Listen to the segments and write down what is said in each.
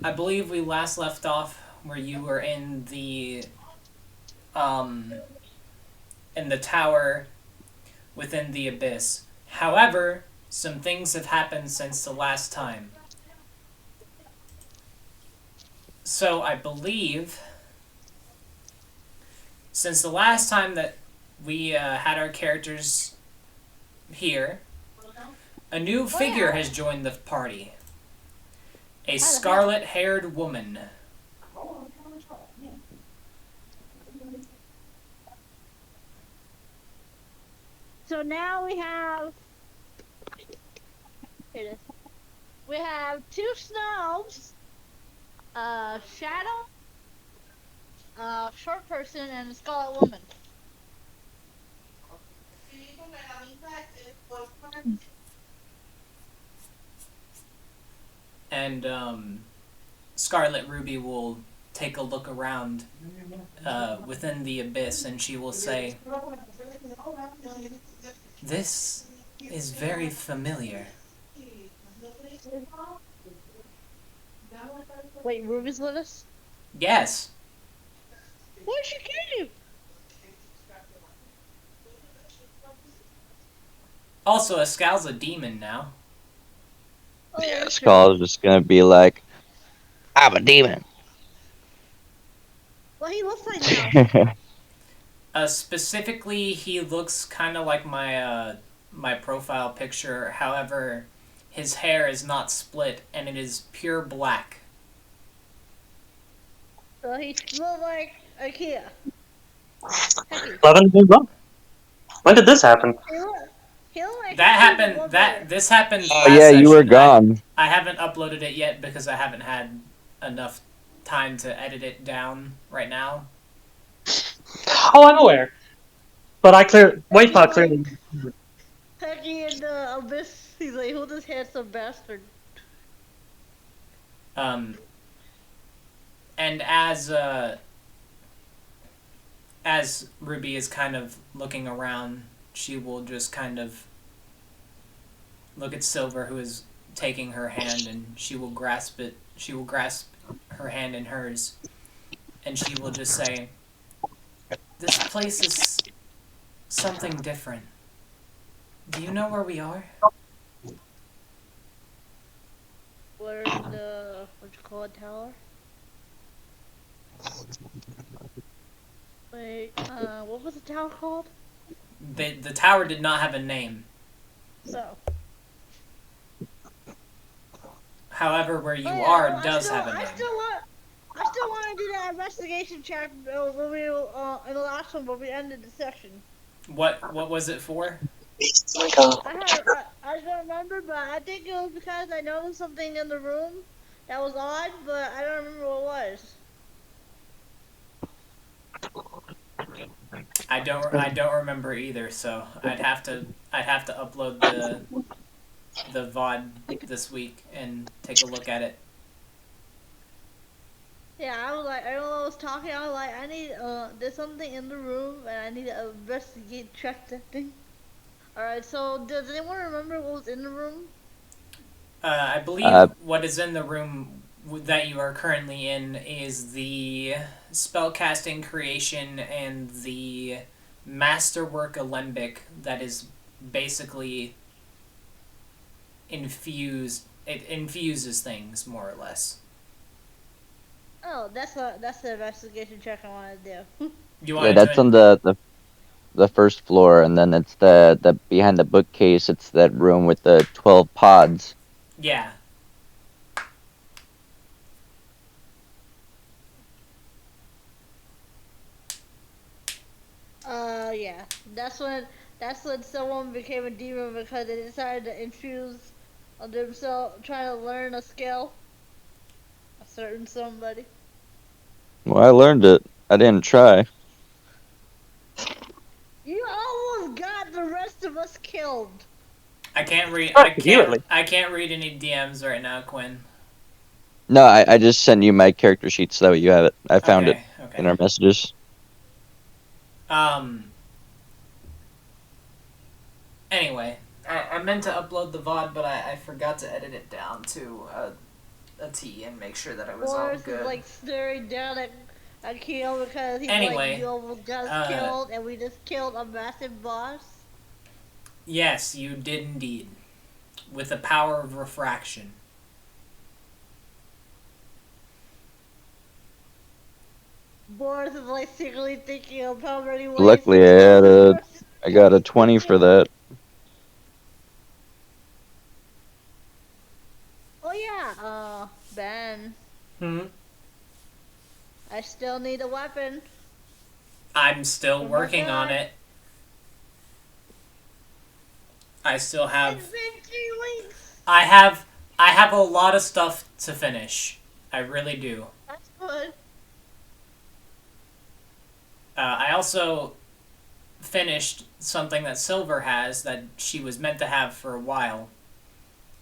I believe we last left off where you were um in the tower within the abyss. However, some things have happened since the last time. So I believe since the last time that we had our characters here, a new figure has joined the party. A How the hell? scarlet-haired woman. So now we have. Here it is. We have two snobs, Shadow, short person, and a scarlet woman. And Scarlet Ruby will take a look around within the abyss and she will say, "This is very familiar." Wait, Ruby's with us? Yes. Where'd she came? Also, Escal's a demon now. Oh, Yeah, that's true. Skull's just gonna be like, I'm a demon. Well, he looks like now. Specifically, he looks kind of like my profile picture. However, his hair is not split and it is pure black. So he looked like IKEA. Hecky. 11 moves on. When did this happen? He looked like That Hecky, but happened. one better. This happened Oh last yeah, you were session. gone. I haven't uploaded it yet because I haven't had enough time to edit it down right now. Oh, I'm aware. But I clear. Wayfog clearly. Hecky in the abyss. He's like, who this handsome bastard? Um, and as Ruby is kind of looking around, she will just kind of look at Silver, who is taking her hand, and she will grasp it. She will grasp her hand in hers, and she will just say, "This place is something different. Do you know where we are?" We're in the, what you call it, tower? Wait, what was the tower called? The tower did not have a name. So. However, where Oh you yeah, are does have a name. I still want to do that investigation check when we in the last one, but we ended the section. What was it for? Oh my god. I don't remember, but I think it was because I noticed something in the room that was odd, but I don't remember what it was. I don't remember either, so I'd have to upload the VOD this week and take a look at it. Yeah, I was like, everyone was talking. I was like, I need there's something in the room, and I need to investigate, check that thing. All right, so does anyone remember what was in the room? I believe Uh, what is in the room that you are currently in is the spellcasting creation and the masterwork alembic that is basically infused. It infuses things more or less. Oh, that's the investigation check I want to do. You yeah, wanted to. that's on the first floor, and then it's the behind the bookcase. It's that room with the 12 pods. Yeah. Yeah, that's when someone became a demon because they decided to infuse on themselves, trying to learn a skill. A certain somebody. Well, I learned it. I didn't try. You almost got the rest of us killed. I can't read. Start immediately. I can't read any DMs right now, Quinn. No, I just sent you my character sheet so that way you have it. I found it Okay. in Okay. our messages. Um. Anyway, I meant to upload the VOD, but I forgot to edit it down to a tea and make sure that I was all Boris is good. like staring down at Keo because he's Anyway, like, you almost got us killed, and we just killed a massive boss. Yes, you did indeed. With the power of refraction. Boris is like secretly thinking of how many ways. Luckily, I got a 20 for that. Oh yeah, Ben. I still need a weapon. I'm still working on it. I still have. It's been 3 weeks. I have a lot of stuff to finish. I really do. That's good. I also finished something that Silver has that she was meant to have for a while.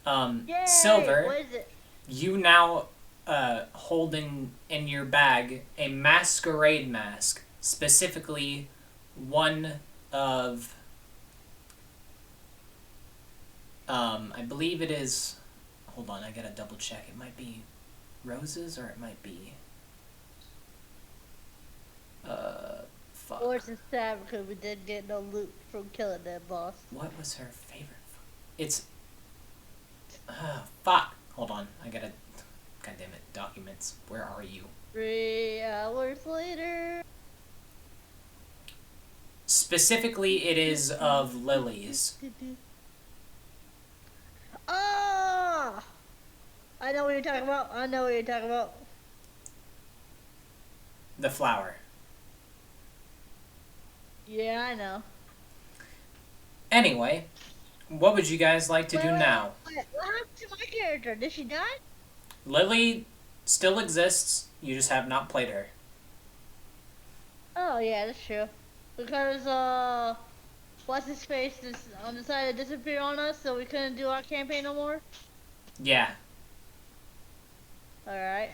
Yay! Silver, What is it? you now hold in your bag a masquerade mask, specifically one of I believe it is. Hold on, I gotta double check. It might be roses or it might be. Fuck. Boris is sad because we didn't get no loot from killing that boss. What was her favorite? It's. Fuck. Hold on, I gotta. God damn it, documents. Where are you? 3 hours later. Specifically, it is of lilies. Oh! I know what you're talking about. The flower. Yeah, I know. Anyway, what would you guys like to do now? What happened to my character? Did she die? Lily still exists. You just have not played her. Oh yeah, that's true. Because what's his face decided to disappear on us, so we couldn't do our campaign no more. Yeah. All right.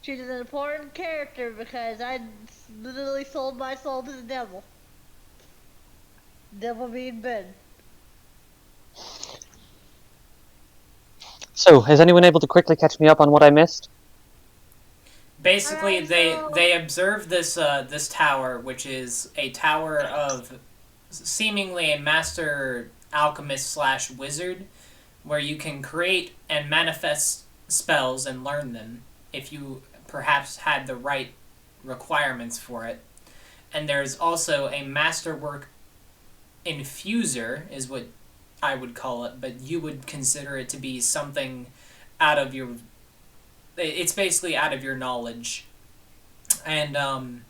She's an important character because I literally sold my soul to the devil. Devil being Ben. So, is anyone able to quickly catch me up on what I missed? Basically, Alright, they observe this this tower, which is a tower of seemingly a master alchemist slash wizard, where you can create and manifest spells and learn them if you perhaps had the right requirements for it. And there's also a masterwork infuser, is what I would call it, but you would consider it to be something out of your. It's basically out of your knowledge, and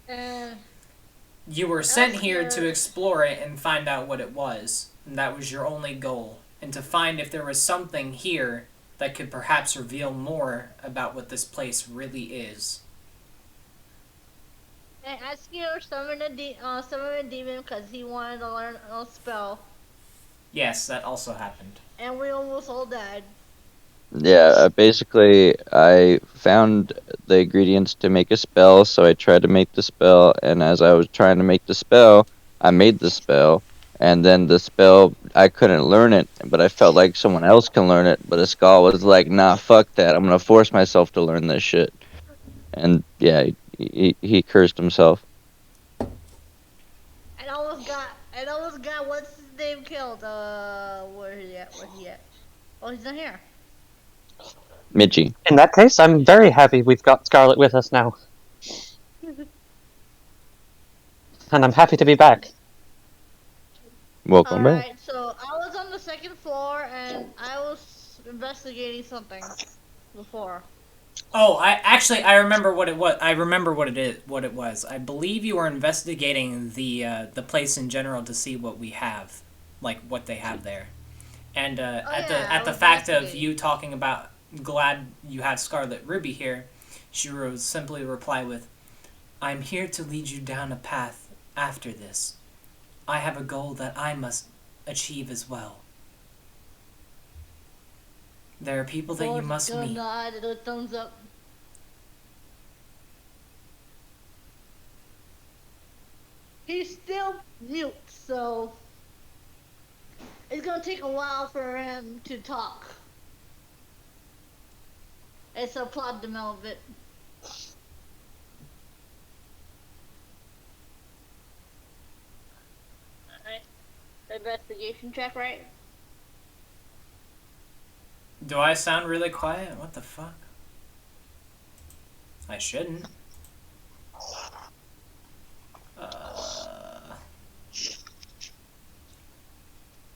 you were sent here to explore it and find out what it was, and that was your only goal, and to find if there was something here that could perhaps reveal more about what this place really is. And Askio summoned a demon because he wanted to learn a spell, Yes, that also happened. and we almost all died. Yeah, basically, I found the ingredients to make a spell, so I tried to make the spell, and as I was trying to make the spell, I made the spell, and then the spell, I couldn't learn it, but I felt like someone else can learn it, but Ascal was like, nah, fuck that, I'm gonna force myself to learn this shit. And yeah, he cursed himself. And almost got what's his name killed. Where he at? Oh, he's not here. Mitchie. In that case, I'm very happy we've got Scarlet with us now. And I'm happy to be back. Welcome back. Alright, so I was on the second floor and I was investigating something before. Oh, I remember what it was. I remember what it was. I believe you were investigating the place in general to see what we have, like what they have there, and at the fact of you talking about glad you have Scarlet Ruby here, she will simply reply with, "I'm here to lead you down a path after this. I have a goal that I must achieve as well. There are people that you must meet." Nod and a thumbs up. He's still mute, so it's gonna take a while for him to talk. It's a plot development. Alright. Investigation check, right? Do I sound really quiet? What the fuck? I shouldn't.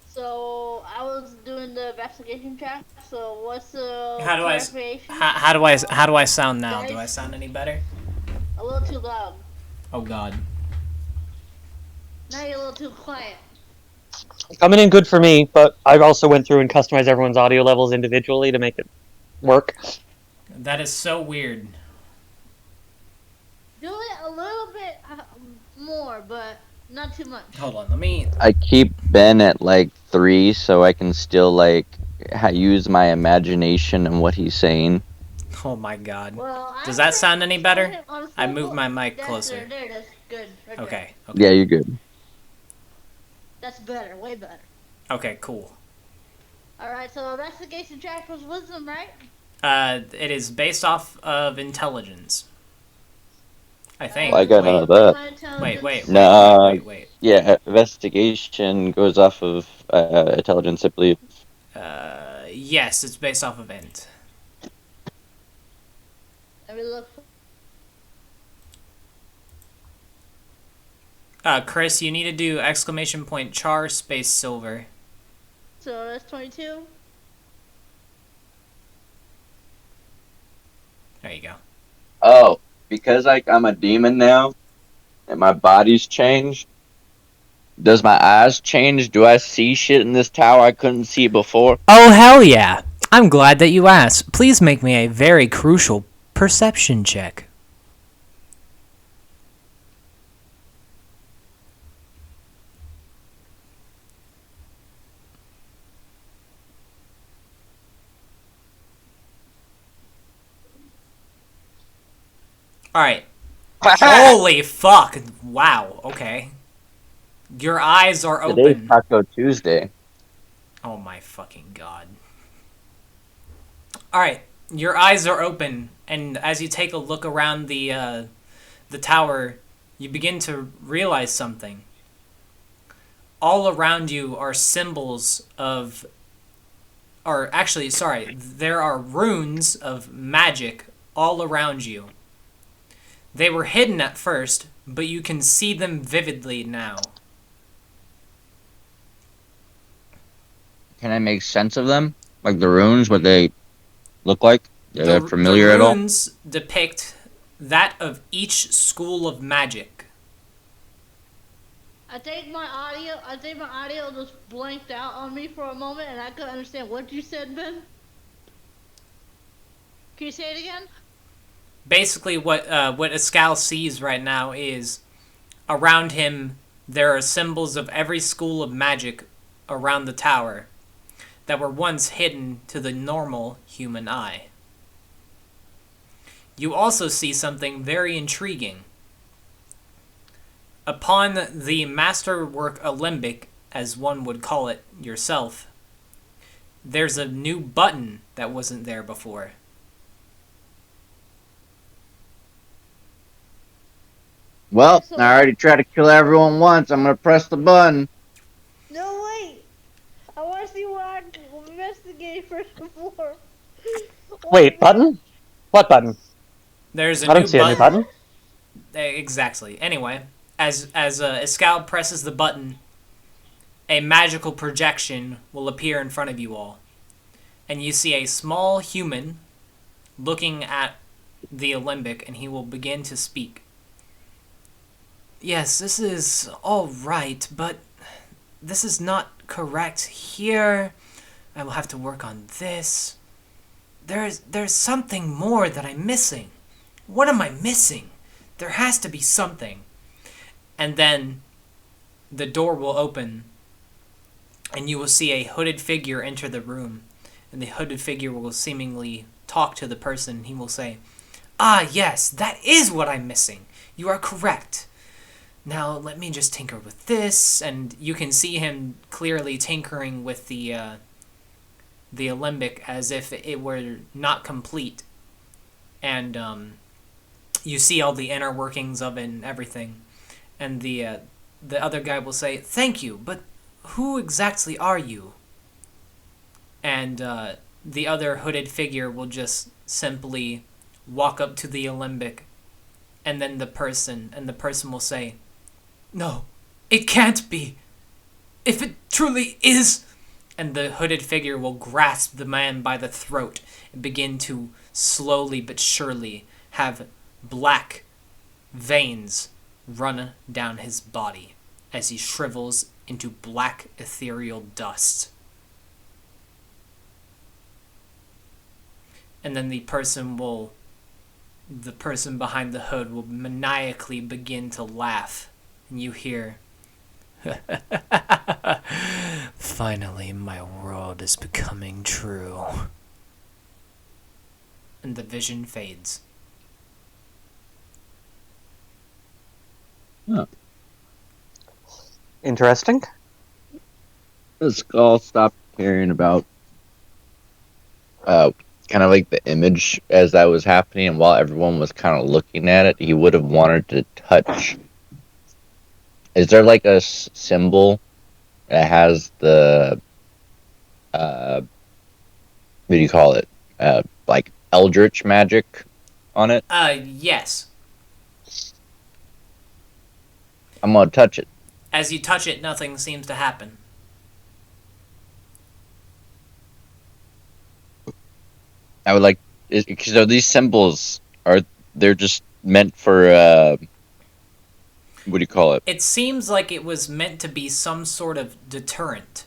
So I was doing the investigation check. So what's the How do I clarification? how do I sound now? Guys? Do I sound any better? A little too loud. Oh god. Now you're a little too quiet. Coming in good for me, but I also went through and customized everyone's audio levels individually to make it work. That is so weird. Do it a little bit more, but not too much. Hold on, let me I keep Ben at like 3 so I can still like use my imagination and what he's saying. Oh my god. Well, Does that sound any better? I moved moved my mic closer. There it is. Good. Right there. Okay. Yeah, you're good. That's better. Way better. Okay, cool. Alright, so investigation check was wisdom, right? It is based off of intelligence. I think. Well, I got none of that. Wait. Nah. Wait. Yeah, investigation goes off of intelligence, I believe. Yes, it's based off of int. Let me look. Chris, you need to do !char space silver. So that's 22. There you go. Oh, because I'm a demon now, and my body's changed. Does my eyes change? Do I see shit in this tower I couldn't see before? Oh, hell yeah. I'm glad that you asked. Please make me a very crucial perception check. Alright. Holy fuck. Wow, okay. Your eyes are Today's open. Taco Tuesday. Oh my fucking god. Alright, your eyes are open, and as you take a look around the tower, you begin to realize something. All around you are symbols of... Or actually, sorry, there are runes of magic all around you. They were hidden at first, but you can see them vividly now. Can I make sense of them? Like the runes, what they look like? Are they familiar at all? The runes depict that of each school of magic. I think my audio just blanked out on me for a moment, and I couldn't understand what you said, Ben. Can you say it again? Basically, what Escal sees right now is around him there are symbols of every school of magic around the tower that were once hidden to the normal human eye. You also see something very intriguing. Upon the masterwork alembic, as one would call it yourself, there's a new button that wasn't there before. Well, I already tried to kill everyone once. I'm gonna press the button. No, wait. I want to see what I can investigate first before. Wait, button? What button? There's a I new don't see a new button. Exactly. Anyway, as Escal presses the button, a magical projection will appear in front of you all. And you see a small human looking at the alembic, and he will begin to speak. Yes, this is all right, but this is not correct here. I will have to work on this. There's something more that I'm missing. What am I missing? There has to be something. And then the door will open, and you will see a hooded figure enter the room. And the hooded figure will seemingly talk to the person. He will say, "Ah, yes, that is what I'm missing. You are correct. Now let me just tinker with this." And you can see him clearly tinkering with the alembic as if it were not complete. and you see all the inner workings of it and everything. And the other guy will say, "Thank you, but who exactly are you?" And the other hooded figure will just simply walk up to the alembic, and then the person will say, "No, it can't be. If it truly is," and the hooded figure will grasp the man by the throat and begin to slowly but surely have black veins run down his body as he shrivels into black ethereal dust. And then the person behind the hood will maniacally begin to laugh, and you hear, "Finally, my world is becoming true." And the vision fades. Huh. Interesting. The skull stopped caring about kind of like the image as that was happening, and while everyone was kind of looking at it, he would have wanted to touch. Is there like a symbol that has the what do you call it? Like eldritch magic on it? Yes. I'm gonna touch it. As you touch it, nothing seems to happen. I would like, because these symbols they're just meant for what do you call it? It seems like it was meant to be some sort of deterrent.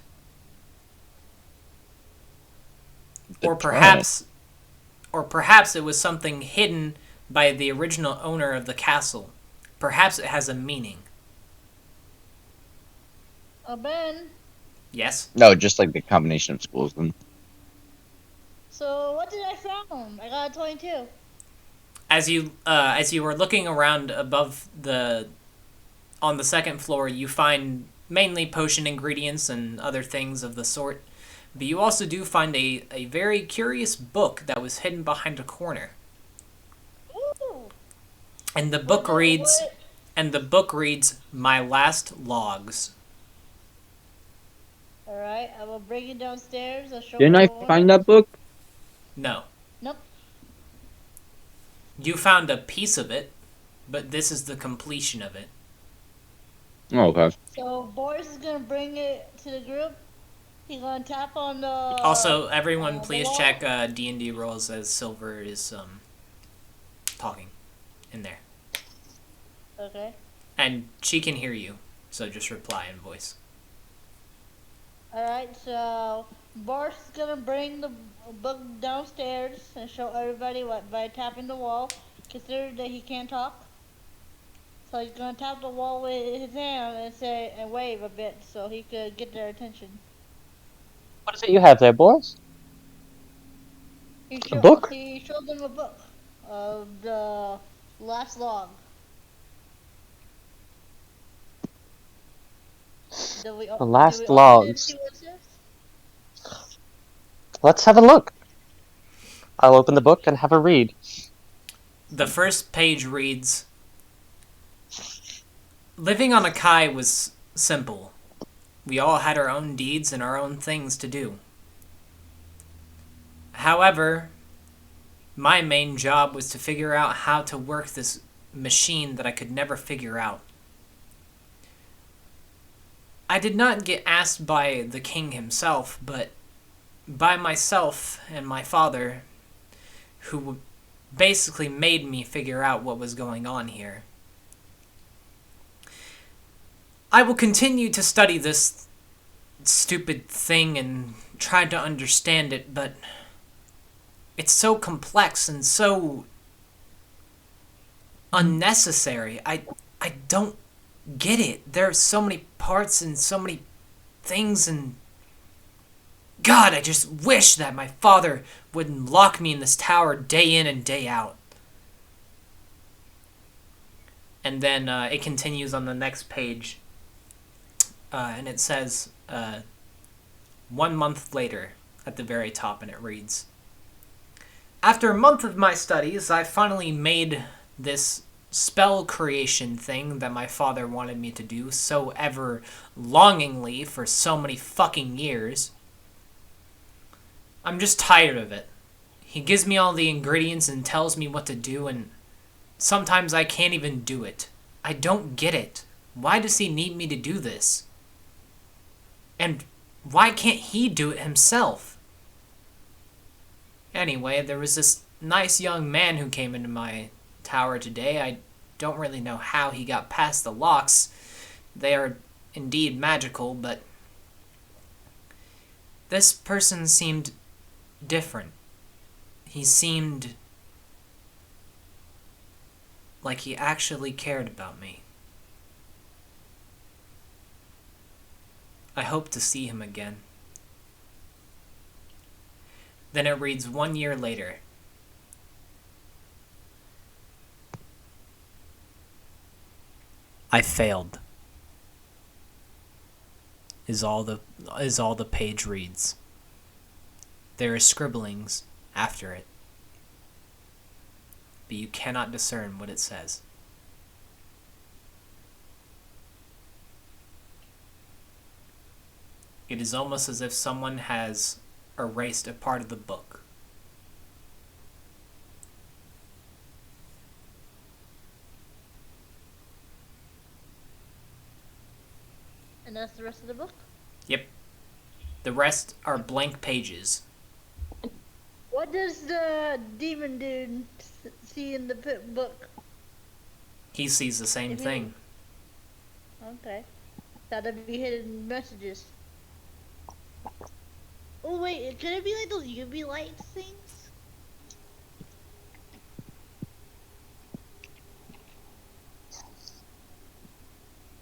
Or perhaps it was something hidden by the original owner of the castle. Perhaps it has a meaning. Ben, Yes? No, just like the combination of schools. Then so what did I found? I got a 22. As you were looking around on the second floor, you find mainly potion ingredients and other things of the sort. But you also do find a very curious book that was hidden behind a corner. Ooh. And the book reads My Last Logs. Alright, I will bring it downstairs. I'll show didn't I everyone. find that book? No. Nope. You found a piece of it, but this is the completion of it. Oh, okay. So Boris is gonna bring it to the group. He's gonna tap on the. Also, everyone, please wall. check D&D rolls as Silver is talking in there. Okay. And she can hear you, so just reply in voice. Alright, so Boris is gonna bring the book downstairs and show everybody what by tapping the wall. Consider that he can't talk. So he's gonna tap the wall with his hand and wave a bit so he could get their attention. What is it you have there, boys? He A book? He showed them a book of the last log. The last logs. Let's have a look. I'll open the book and have a read. The first page reads, "Living on Akai was simple. We all had our own deeds and our own things to do. However, my main job was to figure out how to work this machine that I could never figure out. I did not get asked by the king himself, but by myself and my father, who basically made me figure out what was going on here. I will continue to study this stupid thing and try to understand it, but it's so complex and so unnecessary. I don't get it. There are so many parts and so many things, and God, I just wish that my father wouldn't lock me in this tower day in and day out." And then it continues on the next page, and it says 1 month later at the very top, and it reads, After a month of my studies, I finally made this spell creation thing that my father wanted me to do so ever longingly for so many fucking years. I'm just tired of it. He gives me all the ingredients and tells me what to do, and sometimes I can't even do it. I don't get it. Why does he need me to do this? And why can't he do it himself? Anyway, there was this nice young man who came into my tower today. I don't really know how he got past the locks. They are indeed magical, but this person seemed different. He seemed like he actually cared about me. I hope to see him again. Then it reads 1 year later. I failed. Is all the page reads. There are scribblings after it, but you cannot discern what it says. It is almost as if someone has erased a part of the book. And that's the rest of the book? Yep. The rest are blank pages. What does the demon dude see in the book? He sees the same thing. Okay. That'd be hidden messages. Oh wait, could it be like those UV lights things?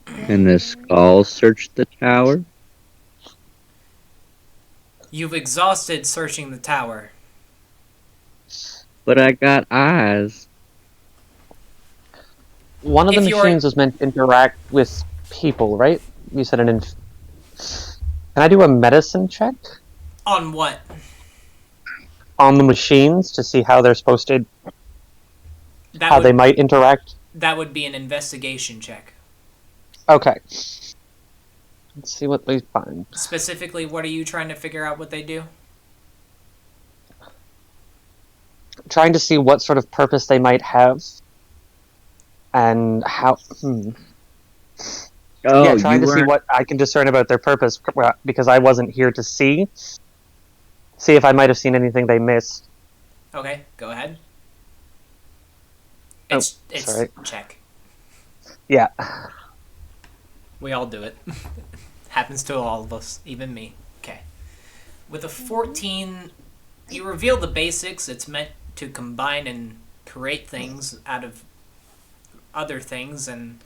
Can the skull search the tower? You've exhausted searching the tower. But I got eyes. One of the If you're- machines was meant to interact with people, right? You said Can I do a medicine check On what? on the machines to see how they're supposed to, That they might interact? That would be an investigation check. Okay. Let's see what we find. Specifically, what are you trying to figure out what they do? Trying to see what sort of purpose they might have, and how. Oh, Yeah, trying you to see weren't. what I can discern about their purpose, because I wasn't here to see. See if I might have seen anything they missed. Okay, go ahead. Oh, It's sorry. check. Yeah. We all do it. Happens to all of us, even me. Okay. With a 14, you reveal the basics. It's meant to combine and create things out of other things, and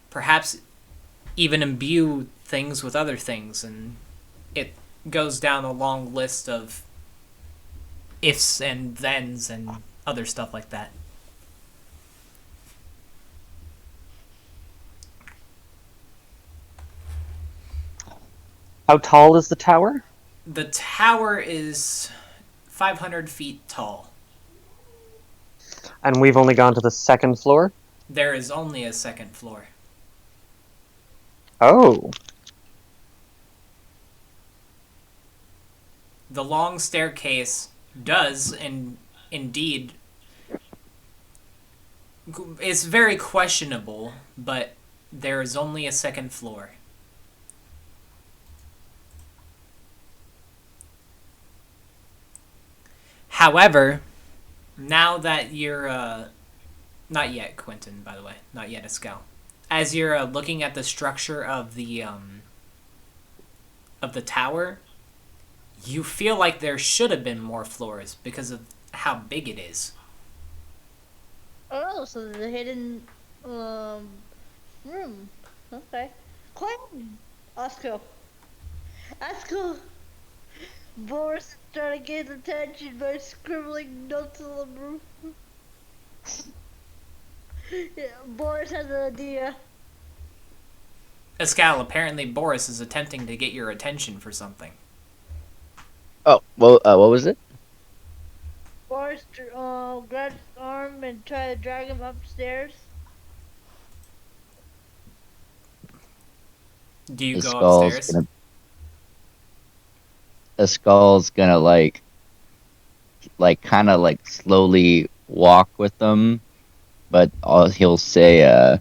perhaps even imbue things with other things, and it goes down a long list of ifs and thens and other stuff like that. How tall is the tower? The tower is 500 feet tall. And we've only gone to the second floor? There is only a second floor. Oh. The long staircase does, and indeed, it's very questionable, but there is only a second floor. However, now that you're, not yet, Quentin, by the way, not yet, Escal. As you're looking at the structure of the tower, you feel like there should have been more floors because of how big it is. Oh, so there's a hidden room. Okay. Quentin! Oscar. Oscar! Boris is trying to get his attention by scribbling notes on the roof. Yeah, Boris has an idea. Escal, apparently Boris is attempting to get your attention for something. Oh, well, what was it? Boris Boris grabs his arm and try to drag him upstairs. Do you The go skull's upstairs? gonna the skull's gonna kind of like slowly walk with them, but he'll say,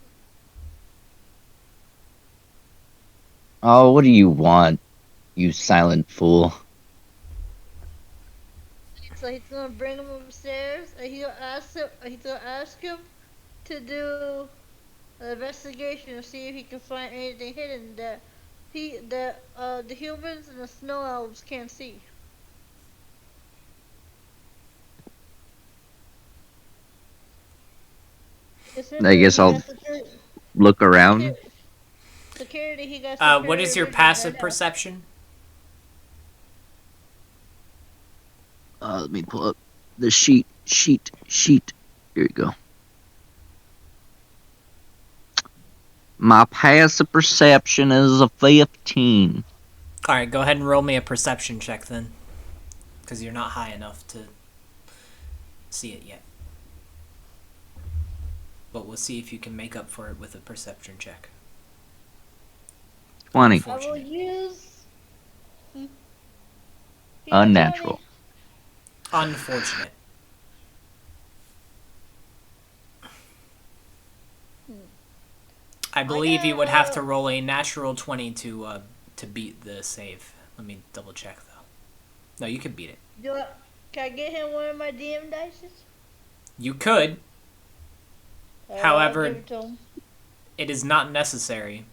"Oh, what do you want, you silent fool?" So he's gonna bring him upstairs, and He's gonna ask him to do an investigation to see if he can find anything hidden that the humans and the snow elves can't see. I Considering guess he I'll got look around. security, he got What is your superior vision right passive now. perception? Let me pull up the sheet. Here we go. My passive perception is a 15. Alright, go ahead and roll me a perception check then. Because you're not high enough to see it yet. But we'll see if you can make up for it with a perception check. 20. I will use. Unnatural. Unfortunate. I believe you would have to roll a natural 20 to beat the save. Let me double check though. No, you could beat it. Can I get him one of my DM dices? You could. However, I'll give it to him. it is not necessary.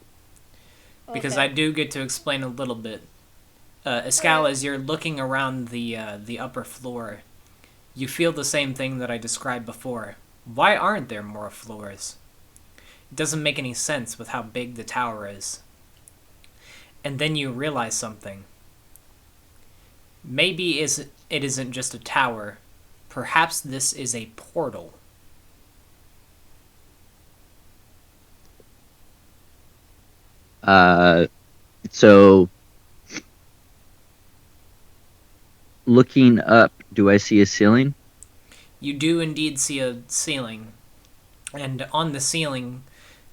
Because Okay. I do get to explain a little bit. Escal, as you're looking around the upper floor, you feel the same thing that I described before. Why aren't there more floors? It doesn't make any sense with how big the tower is. And then you realize something. Maybe it isn't just a tower. Perhaps this is a portal. So looking up, do I see a ceiling? You do indeed see a ceiling. And on the ceiling,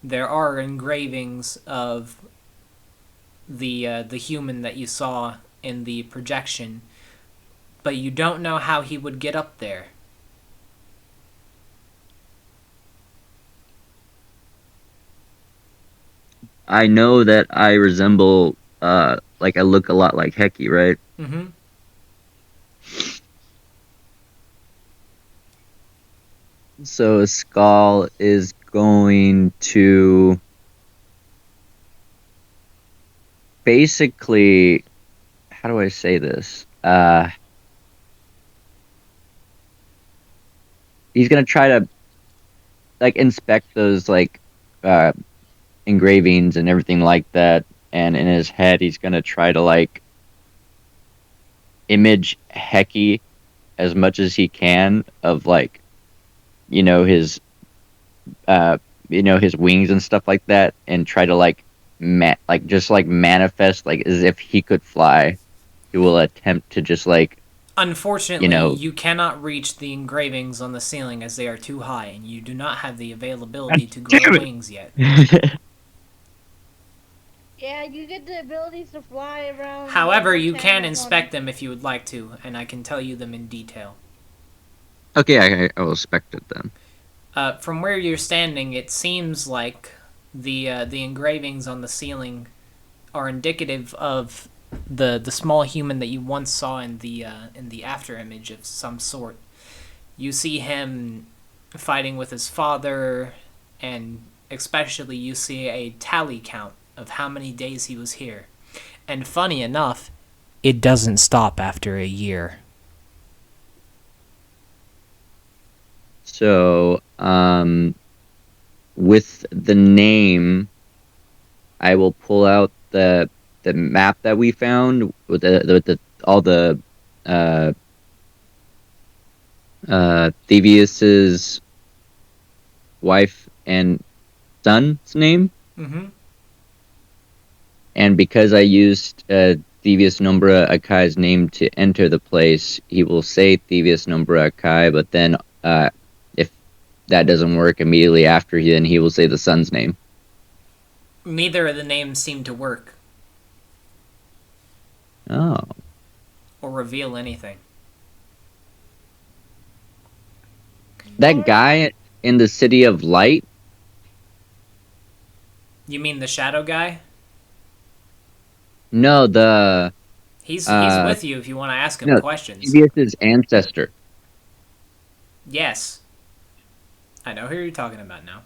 there are engravings of the human that you saw in the projection, but you don't know how he would get up there. I know that I resemble, like I look a lot like Heki, right? Mm-hmm. So Skull is going to basically, how do I say this? He's gonna try to like inspect those engravings and everything like that, and in his head he's gonna try to like image Heki as much as he can of like his his wings and stuff like that, and try to like manifest like as if he could fly. He will attempt to just like Unfortunately, you cannot reach the engravings on the ceiling as they are too high, and you do not have the availability to grow wings yet. Yeah, you get the abilities to fly around. However, you can inspect them if you would like to, and I can tell you them in detail. Okay, I will inspect it then. From where you're standing, it seems like the engravings on the ceiling are indicative of the small human that you once saw in the after image of some sort. You see him fighting with his father, and especially you see a tally count of how many days he was here. And funny enough, it doesn't stop after a year. So, with the name, I will pull out the map that we found with the all the Thievius's wife and son's name. Mm-hmm. And because I used Thievius Nombra Akai's name to enter the place, he will say Thievius Nombra Akai, but then if that doesn't work immediately after, then he will say the sun's name. Neither of the names seem to work Oh. or reveal anything. That guy in the City of Light? You mean the shadow guy? No, the... He's with you if you want to ask him no, questions. Thievius' ancestor. Yes. I know who you're talking about now.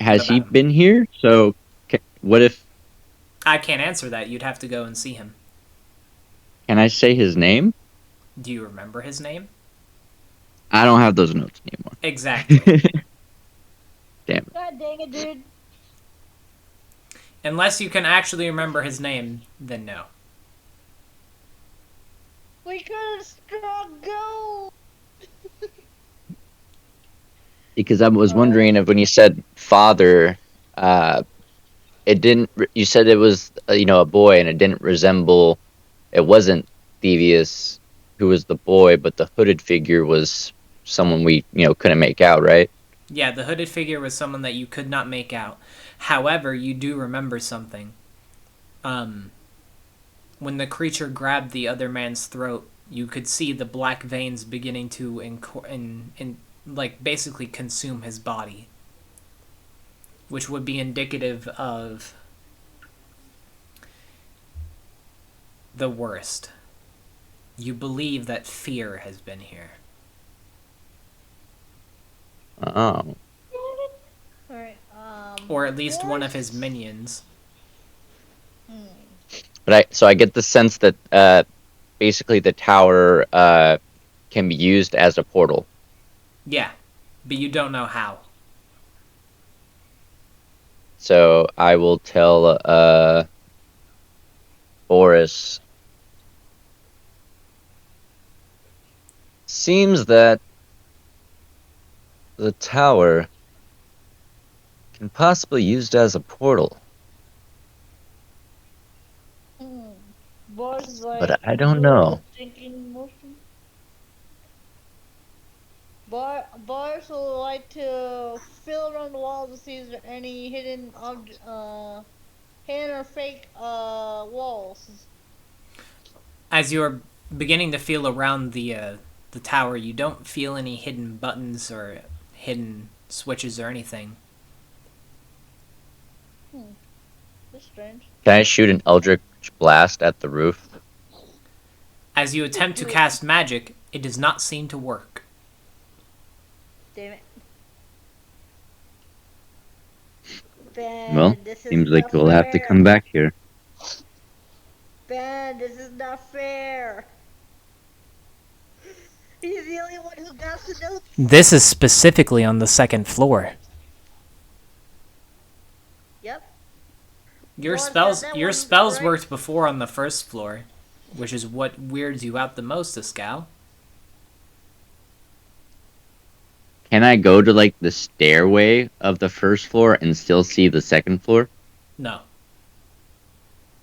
Has he about him? been here? So, what if... I can't answer that. You'd have to go and see him. Can I say his name? Do you remember his name? I don't have those notes anymore. Exactly. Damn it. God dang it, dude. Unless you can actually remember his name, then no. We could have struck gold. Because I was wondering if when you said father, it didn't. You said it was a boy, and it didn't resemble. It wasn't Thievius who was the boy, but the hooded figure was someone we couldn't make out, right? Yeah, the hooded figure was someone that you could not make out. However, you do remember something. When the creature grabbed the other man's throat, you could see the black veins beginning to basically consume his body, which would be indicative of the worst. You believe that fear has been here. Oh. Alright, Or at least one of his minions. But I get the sense that basically the tower can be used as a portal. Yeah, but you don't know how. So I will tell Boris. Seems that the tower can possibly be used as a portal. Boris is like, But I don't know. thinking motion. Boris would like to feel around the walls to see if there any hidden or fake walls. As you're beginning to feel around the tower, you don't feel any hidden buttons or hidden switches or anything. That's strange. Can I shoot an Eldritch Blast at the roof? As you attempt to cast magic, it does not seem to work. Damn it. Ben, Well, this seems is like not we'll have to fair. come back here. Ben, this is not fair. He's the only one who got the notes. This is specifically on the second floor. Yep. Your Well, spells that your one, spells right? worked before on the first floor, which is what weirds you out the most, Escal. Can I go to like the stairway of the first floor and still see the second floor? No.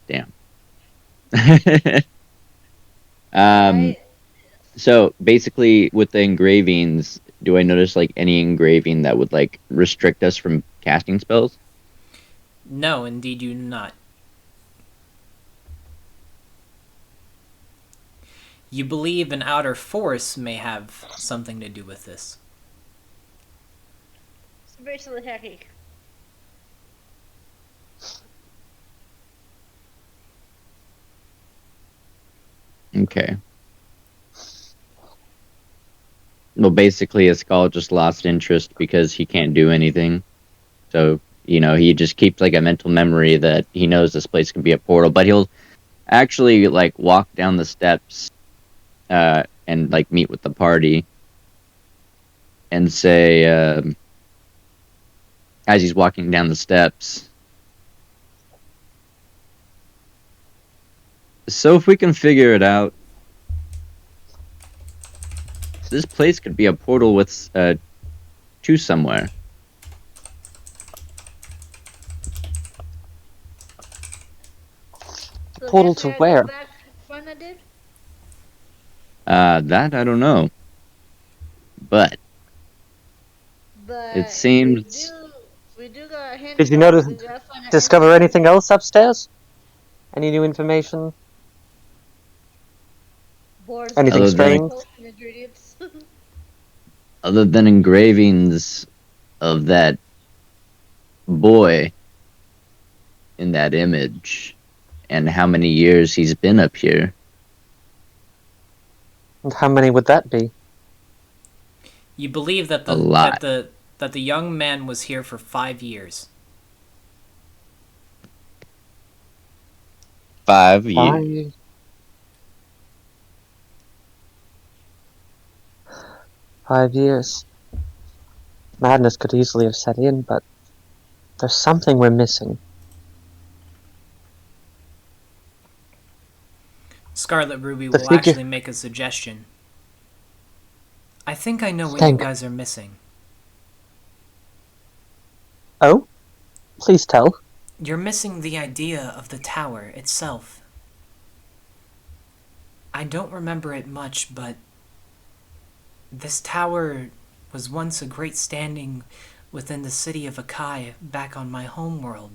Damn. Right. So basically with the engravings, do I notice like any engraving that would like restrict us from casting spells? No, indeed you do not. You believe an outer force may have something to do with this. Spiritual attacking. Okay. Well, basically, Escal just lost interest because he can't do anything. So, he just keeps like a mental memory that he knows this place can be a portal, but he'll actually like walk down the steps and like meet with the party and say, as he's walking down the steps, so if we can figure it out, this place could be a portal with to somewhere. So So portal to yesterday I got where? back fun I did. That I don't know, but it But seems. we do got a hint Did you though. notice, We gotta find an discover entrance. anything else upstairs? Any new information? Boris Anything Other gonna than bring strange? potion ingredients. other than engravings of that boy in that image, and how many years he's been up here. And how many would that be? You believe that A the lot. young man was here for 5 years. 5 years. 5 years. Madness could easily have set in, but there's something we're missing. Scarlet Ruby The will figure. actually make a suggestion. I think I know what you Think. guys are missing. Oh? Please tell. You're missing the idea of the tower itself. I don't remember it much, but this tower was once a great standing within the city of Akai back on my homeworld.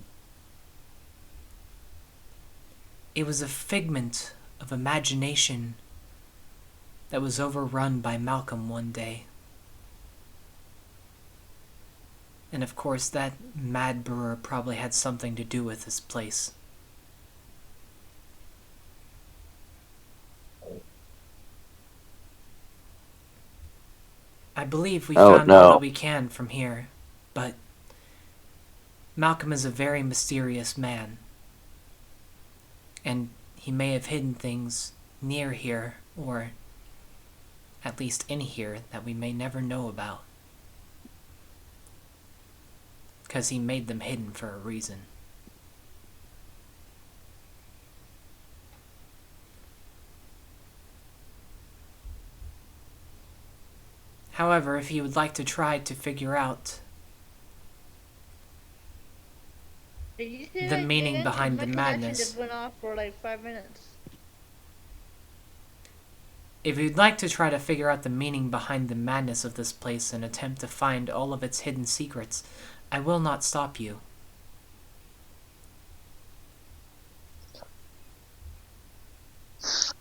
It was a figment of imagination that was overrun by Malcolm one day. And of course, that mad brewer probably had something to do with this place. I believe we Oh, found all no. that we can from here, but Malcolm is a very mysterious man. And he may have hidden things near here, or at least in here, that we may never know about. Because he made them hidden for a reason. However, if you would like to try to figure out Did you say the that meaning again? 'Cause behind my the connection madness. just went off for like 5 minutes. If you'd like to try to figure out the meaning behind the madness of this place and attempt to find all of its hidden secrets, I will not stop you.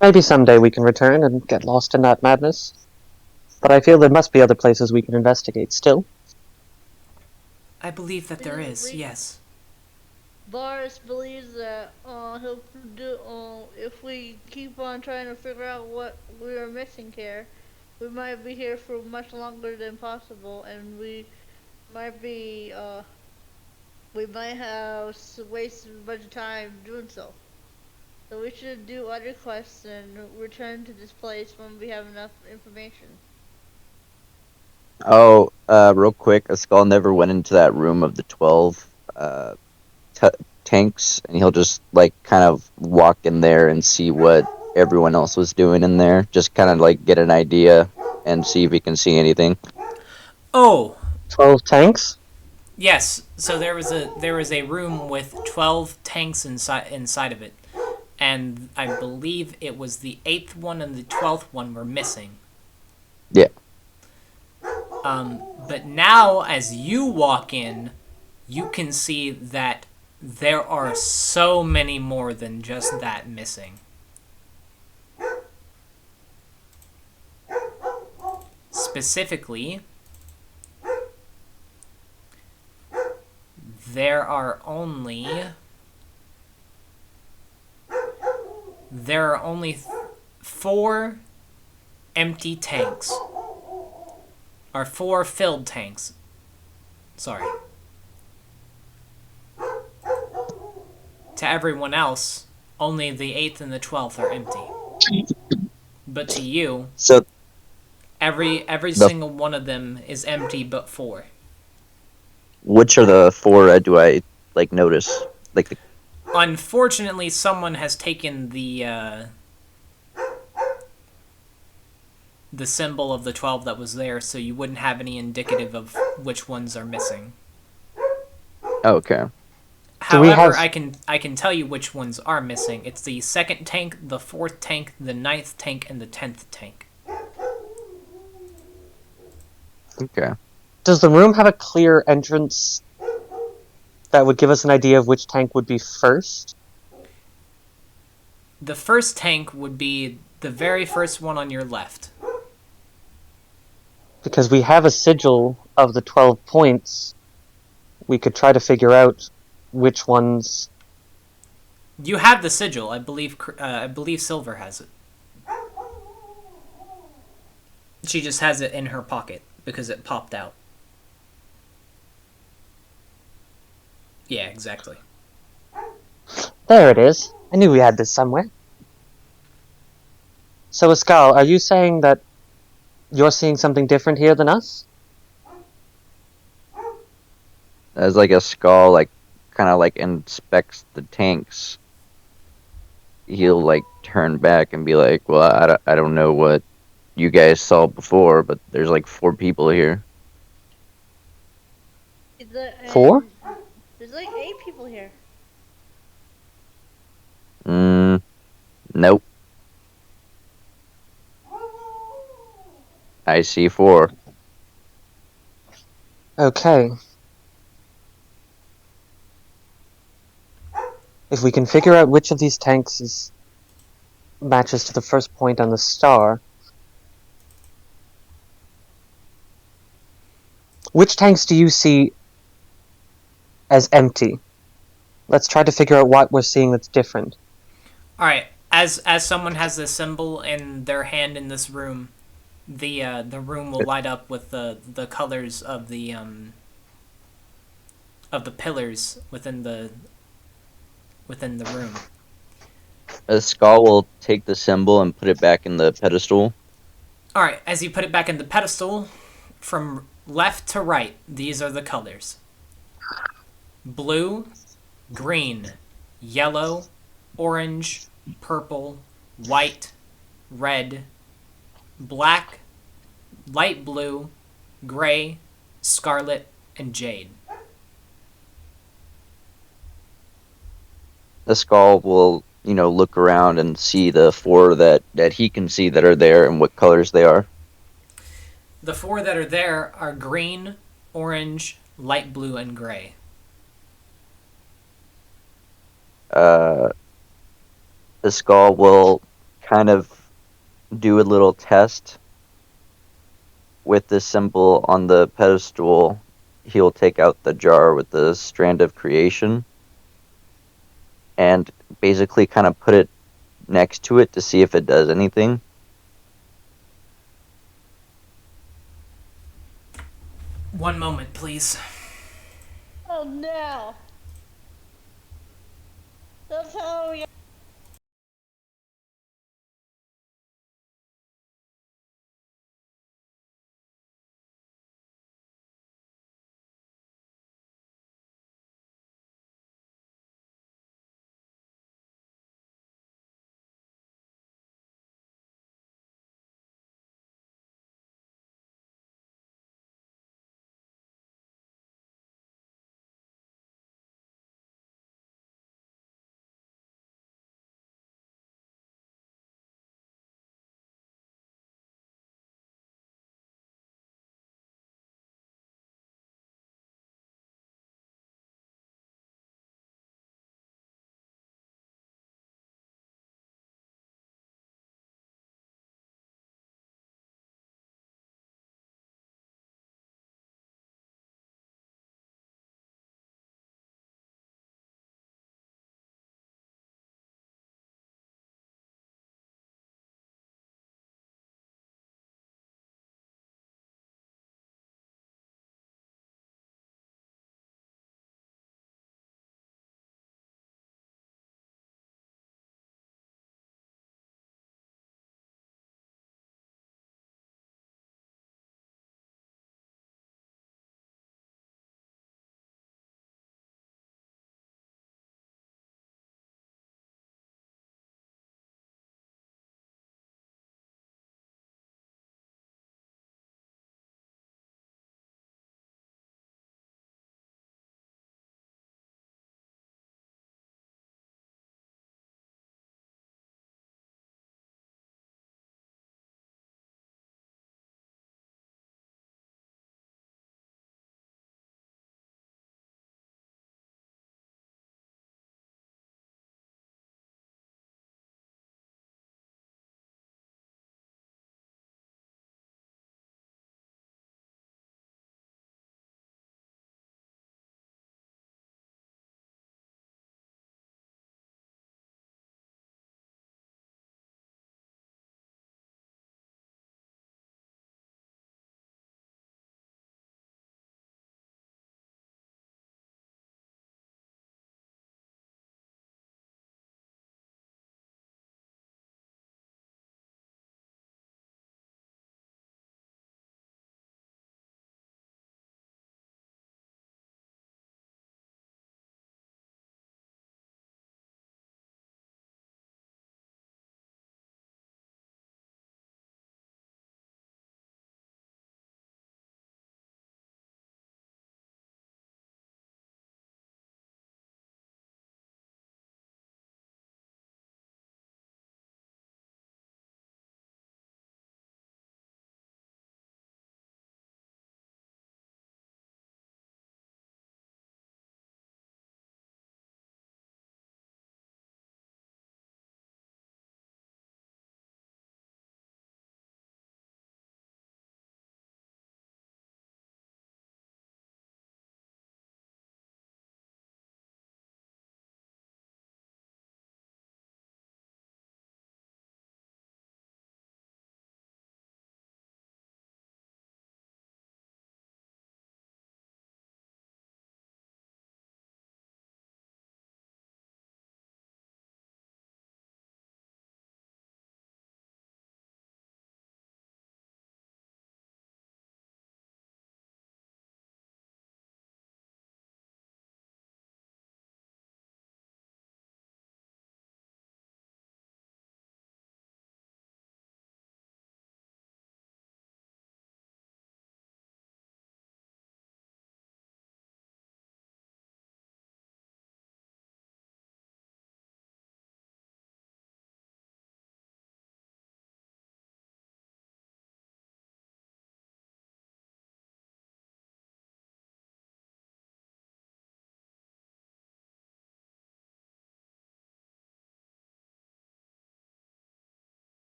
Maybe someday we can return and get lost in that madness. But I feel there must be other places we can investigate still. I believe that there is, yes. Boris believes that he'll do. If we keep on trying to figure out what we are missing here, we might be here for much longer than possible, and might be we might have wasted a bunch of time doing so. So we should do other quests and return to this place when we have enough information. Oh, real quick, a skull never went into that room of the 12 t- tanks, and he'll just like kind of walk in there and see what everyone else was doing in there, just kind of like get an idea and see if he can see anything. Oh, 12 tanks? yes. So there was a room with 12 tanks inside of it. And I believe it was the 8th one and the 12th one were missing. Yeah. But now, as you walk in, you can see that there are so many more than just that missing. Specifically, there are only 4 empty tanks. Or 4 filled tanks. Sorry. To everyone else, only the 8th and the 12th are empty. But to you, So every the single one of them is empty but 4. which are the 4 do I like notice? Like the Unfortunately, someone has taken the symbol of the 12 that was there, so you wouldn't have any indicative of which ones are missing. okay. Do we However, have... I can tell you which ones are missing. It's the second tank, the fourth tank, the ninth tank, and the 10th tank. Okay. Does the room have a clear entrance that would give us an idea of which tank would be first? The first tank would be the very first one on your left. Because we have a sigil of the 12 points, we could try to figure out which ones... You have the sigil. I believe Silver has it. She just has it in her pocket because it popped out. Yeah, exactly. There it is. I knew we had this somewhere. So, Ascal, are you saying that you're seeing something different here than us? As like a skull, like kind of like inspects the tanks, he'll like turn back and be like, "Well, I don't know what you guys saw before, but there's like 4 people here." Four? There's like 8 people here. Nope. I see 4. Okay. If we can figure out which of these tanks matches to the first point on the star... Which tanks do you see as empty? Let's try to figure out what we're seeing that's different. All right. As someone has this symbol in their hand in this room, the room will light up with the colors of the pillars within the room. A skull will take the symbol and put it back in the pedestal. All right. As you put it back in the pedestal, from left to right, these are the colors: blue, green, yellow, orange, purple, white, red, black, light blue, gray, scarlet, and jade. The skull will, look around and see the 4 that he can see that are there and what colors they are. The 4 that are there are green, orange, light blue, and gray. The skull will kind of do a little test with the symbol on the pedestal. He'll take out the jar with the strand of creation and basically kind of put it next to it to see if it does anything. One moment, please. Oh no! That's how we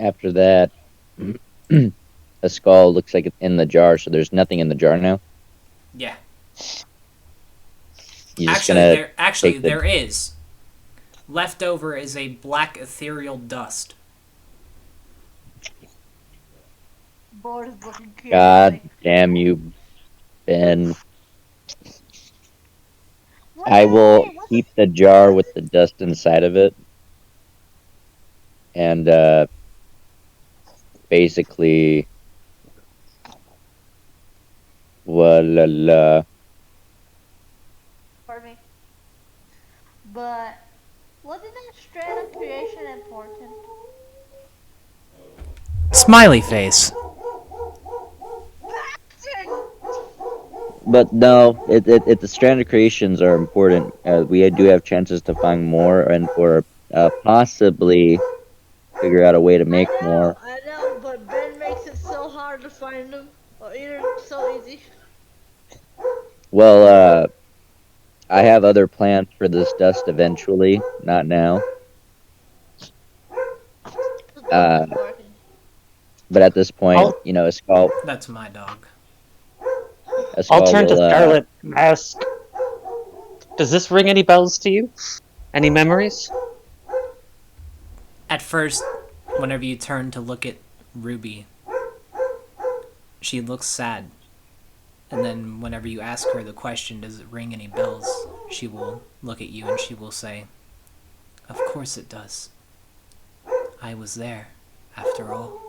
After that, a skull looks like it's in the jar, so there's nothing in the jar now. Yeah. You're just gonna Actually take the. there is. Leftover is a black ethereal dust. Boris is looking God curiously. damn you, Ben. I will Wait, keep the jar with the dust inside of it, and basically, voila. Pardon me. But wasn't that strand of creation important? Smiley face. But no, the stranded creations are important. We do have chances to find more, and or possibly figure out a way to make more. I know, but Ben makes it so hard to find them, or either so easy. Well, I have other plans for this dust eventually, not now. This dog Uh, is barking. but at this point, I'll, That's my dog. a I'll skull turn to will, Scarlet and ask, does this ring any bells to you? Any memories? At first, whenever you turn to look at Ruby, she looks sad. And then whenever you ask her the question, does it ring any bells? She will look at you and she will say, of course it does. I was there, after all.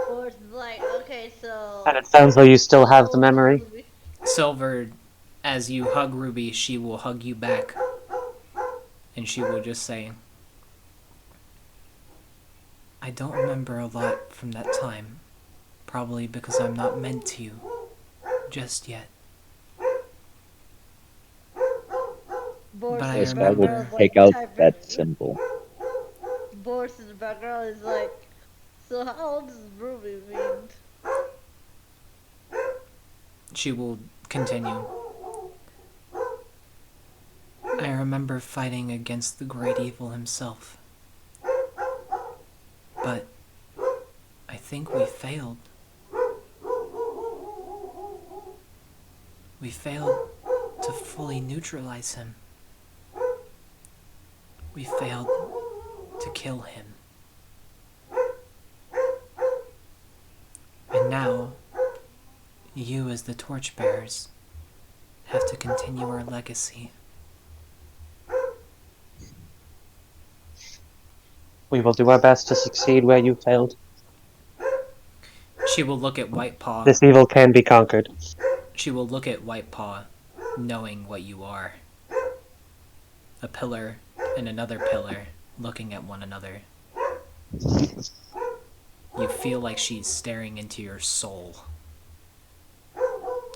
Boris is like, okay, so. And it sounds like you still have the memory. Silver, as you hug Ruby, she will hug you back. And she will just say, I don't remember a lot from that time. Probably because I'm not meant to just yet. Boris But I in the skull will background is take like out typing. that symbol. Boris in the background is like, so how old does Ruby mean? She will continue. I remember fighting against the great evil himself. But I think we failed. We failed to fully neutralize him. We failed to kill him. And now, you as the torchbearers have to continue our legacy. We will do our best to succeed where you failed. She will look at White Paw. This evil can be conquered. She will look at White Paw, knowing what you are. A pillar and another pillar, looking at one another. You feel like she's staring into your soul.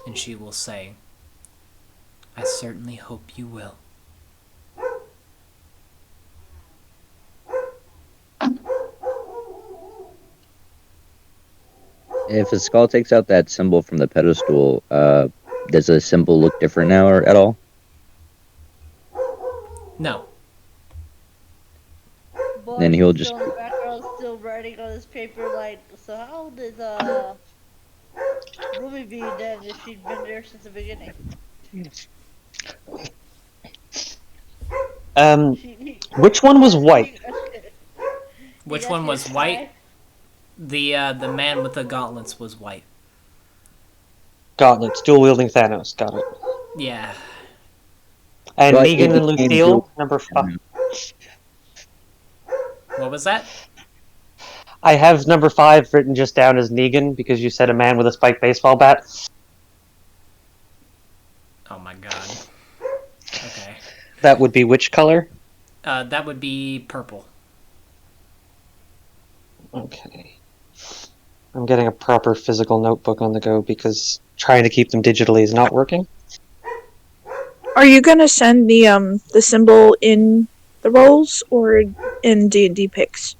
And she will say, I certainly hope you will. If a skull takes out that symbol from the pedestal, does the symbol look different now or at all? No. Boris Then he'll is just. still in the background, still writing on his paper, like, so how old is Ruby be then if she'd been there since the beginning? Which one was white? Which one was white? The man with the gauntlets was white. Gauntlets, dual-wielding Thanos, got it. Yeah. And But Negan it and became Lucille, number 5. What was that? I have number 5 written just down as Negan because you said a man with a spiked baseball bat. Oh my god. Okay. That would be which color? That would be purple. Okay. I'm getting a proper physical notebook on the go because trying to keep them digitally is not working. Are you gonna send the symbol in the rolls or in D&D pics?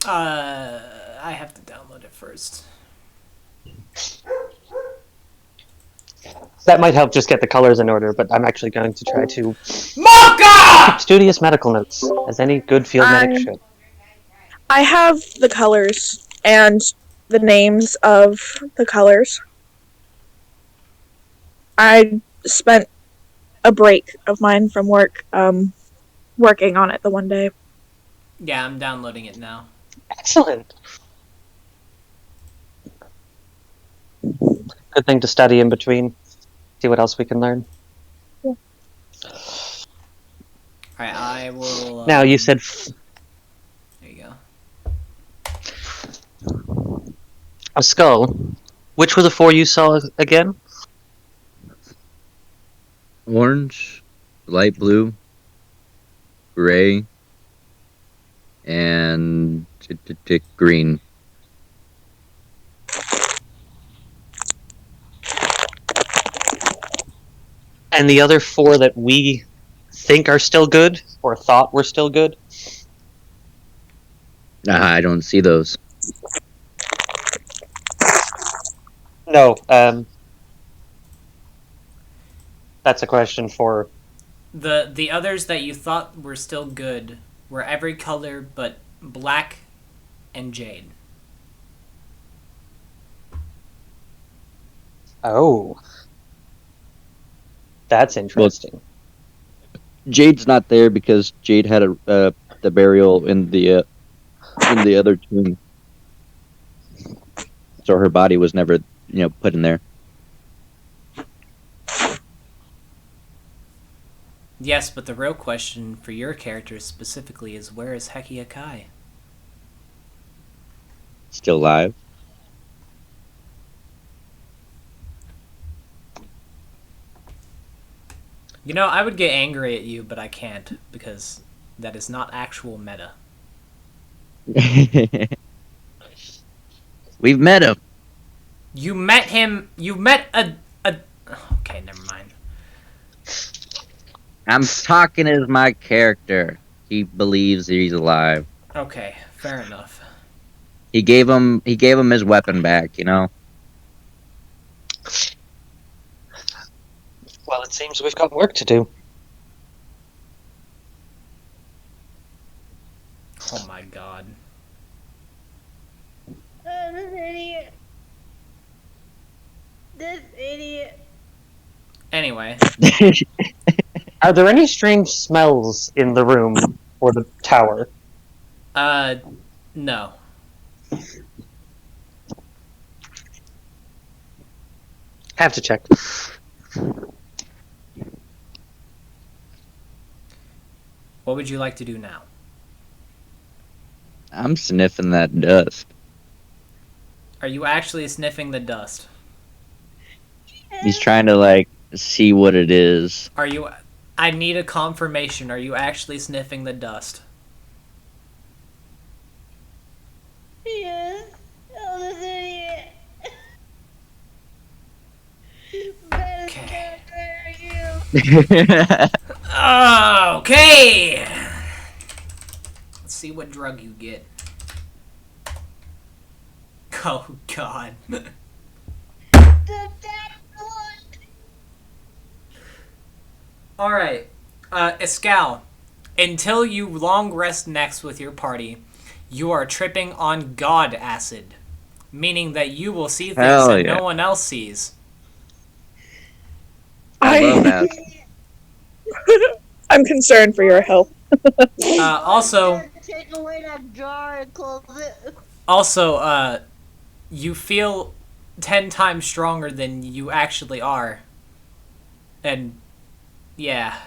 I have to download it first. That might help just get the colors in order, but I'm actually going to try to keep Mocha! studious medical notes, as any good field medic should. I have the colors and the names of the colors. I spent a break of mine from work working on it the one day. Yeah, I'm downloading it now. Excellent. Good thing to study in between. See what else we can learn. Alright, I will. Now, you said There you go. a skull. Which were the 4 you saw again? Orange, light blue, gray, and green. And the other 4 that we think are still good, or thought were still good? I don't see those. No, that's a question for... The others that you thought were still good were every color but black and jade. Oh. That's interesting. Jade's not there because Jade had the burial in the other tomb, so her body was never put in there. Yes, but the real question for your character specifically is, where is Hekia Kai? Still alive. You know, I would get angry at you, but I can't, because that is not actual meta. We've met him. You met him. You met a. Okay, never mind. I'm talking as my character. He believes he's alive. Okay, fair enough. He gave him his weapon back, Well, it seems we've got work to do. Oh my god. This idiot. This idiot. Anyway, Are there any strange smells in the room or the tower? no. Have to check. What would you like to do now? I'm sniffing that dust. Are you actually sniffing the dust? He's trying to see what it is. Are you... I need a confirmation. Are you actually sniffing the dust? Yes. Oh, this idiot. Best Okay. character, you. Okay! Let's see what drug you get. Oh, God. The bad one. Alright. Escal. Until you long rest next with your party, you are tripping on God acid. Meaning that you will see things Hell that yeah. no one else sees. I love that. I'm concerned for your health. Also, Take away that jar and close it. you feel 10 times stronger than you actually are. And, yeah.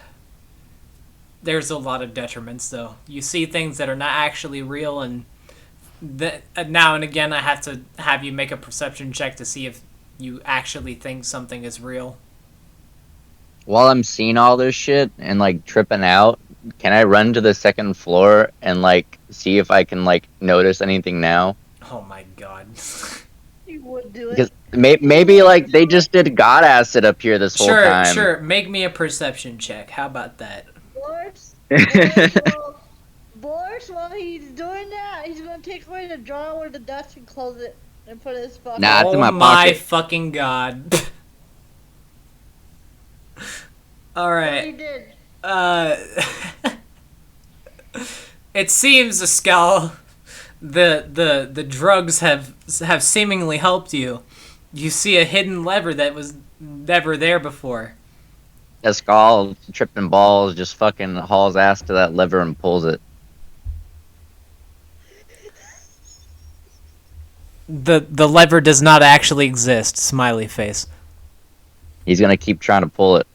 There's a lot of detriments, though. You see things that are not actually real, and now and again I have to have you make a perception check to see if you actually think something is real. While I'm seeing all this shit and tripping out, can I run to the second floor and see if I can notice anything now? Oh my god. You would do it. Because maybe they just did God acid up here this whole time. Sure. Make me a perception check. How about that? Boris, while he's doing that, he's gonna take away the jar with the dust and close it and put it in his pocket. Nah, it's in Oh my my pocket. fucking god. All What he right. did. It seems, Escal, the drugs have seemingly helped you. You see a hidden lever that was never there before. Escal, tripping balls, just fucking hauls ass to that lever and pulls it. The lever does not actually exist. Smiley face. He's gonna keep trying to pull it.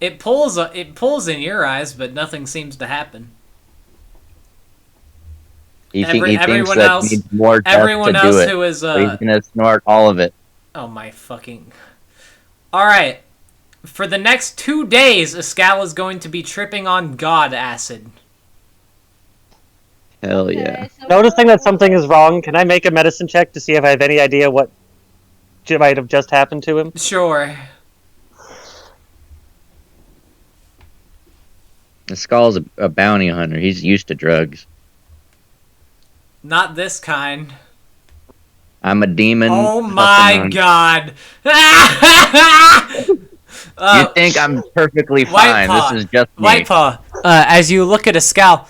It pulls in your eyes, but nothing seems to happen. He thinks Everyone that else, he needs more death everyone to else do it. who is So he's gonna snort all of it. oh my fucking. All right, for the next 2 days, Escal is going to be tripping on God acid. Hell yeah. So Noticing that something is wrong, can I make a medicine check to see if I have any idea what might have just happened to him? Sure. Escal's a bounty hunter. He's used to drugs. Not this kind. I'm a demon. Oh my god. You think I'm perfectly fine? Paw, This is just me. White Paw. As you look at Escal,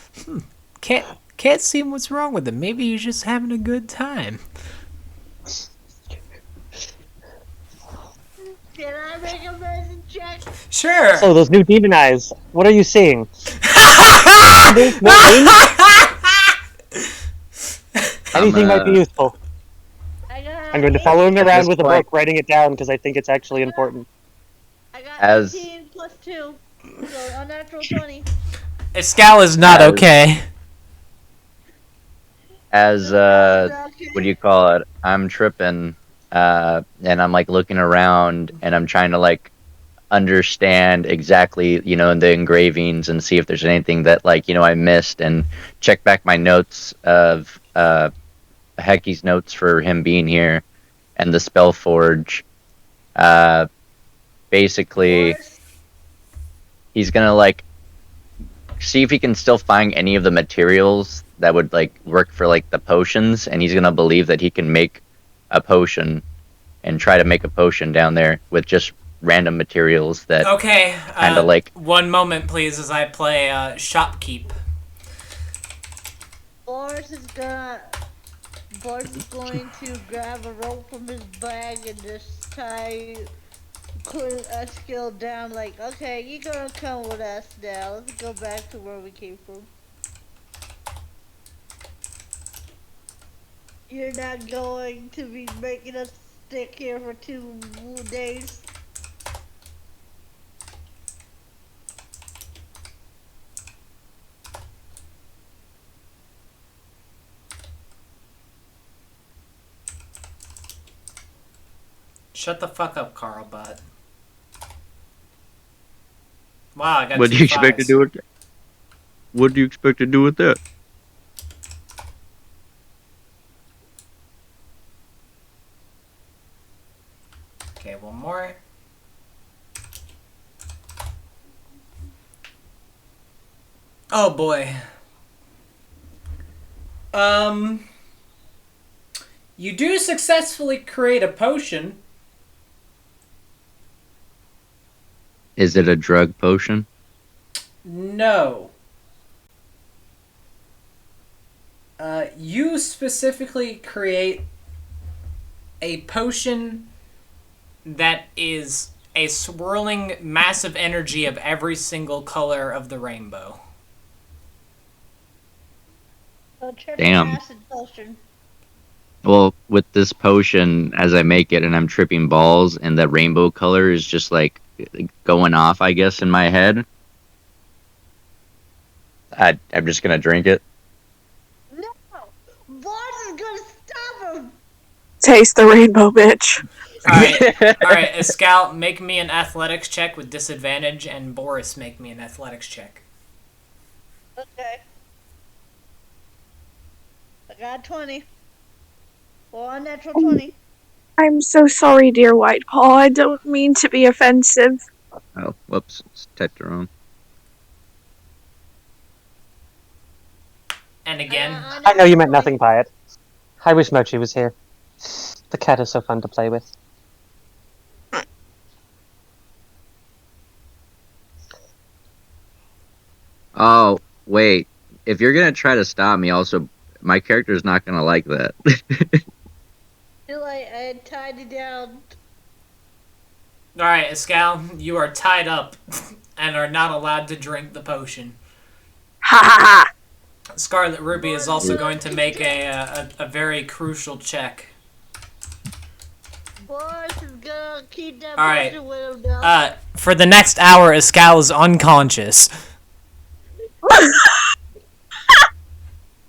can't see what's wrong with him. Maybe he's just having a good time. Can I make a medicine check? Sure. So those new demon eyes, what are you seeing? Anything might be useful. I'm going to follow him around with a book, writing it down because I think it's actually important. I got As- 18 plus 2, so unnatural 20. Escal is not As- okay. As what do you call it? I'm tripping, and I'm like looking around, and I'm trying to like understand exactly, the engravings and see if there's anything that I missed, and check back my notes of Hecky's notes for him being here, and the spell forge. Basically, he's gonna see if he can still find any of the materials that would work for the potions, and he's gonna believe that he can make a potion and try to make a potion down there with just random materials that Okay. kind of 1 moment, please, as I play Shopkeep. Boris is going to grab a rope from his bag and just tie a skill down okay, you're gonna come with us now. Let's go back to where we came from. You're not going to be making us stick here for 2 days. Shut the fuck up, Carl Butt. Wow, I got What do you expect to do with that? What do you expect to do with that? Okay, one more. Oh boy. You do successfully create a potion. Is it a drug potion? No. You specifically create a potion that is a swirling massive energy of every single color of the rainbow. Damn. Acid potion. Well, with this potion, as I make it and I'm tripping balls, and the rainbow color is just going off, I guess, in my head, I'm just gonna drink it. No! Boris is gonna stop him! Taste the rainbow, bitch. Alright, Escal, make me an athletics check with disadvantage, and Boris, make me an athletics check. Okay. I got 20. Well, unnatural 20. I'm so sorry, dear White Paw. I don't mean to be offensive. Oh, whoops. It's Tetron. And again. I know you meant nothing by it. I wish Mochi was here. The cat is so fun to play with. Oh, wait. If you're gonna try to stop me, also, my character's not gonna like that. I tied you down. Alright, Escal, you are tied up and are not allowed to drink the potion. Ha ha ha! Scarlet Ruby is also going to make a very crucial check. Boris is gonna keep that Alright. potion with him now. For the next hour, Escal is unconscious.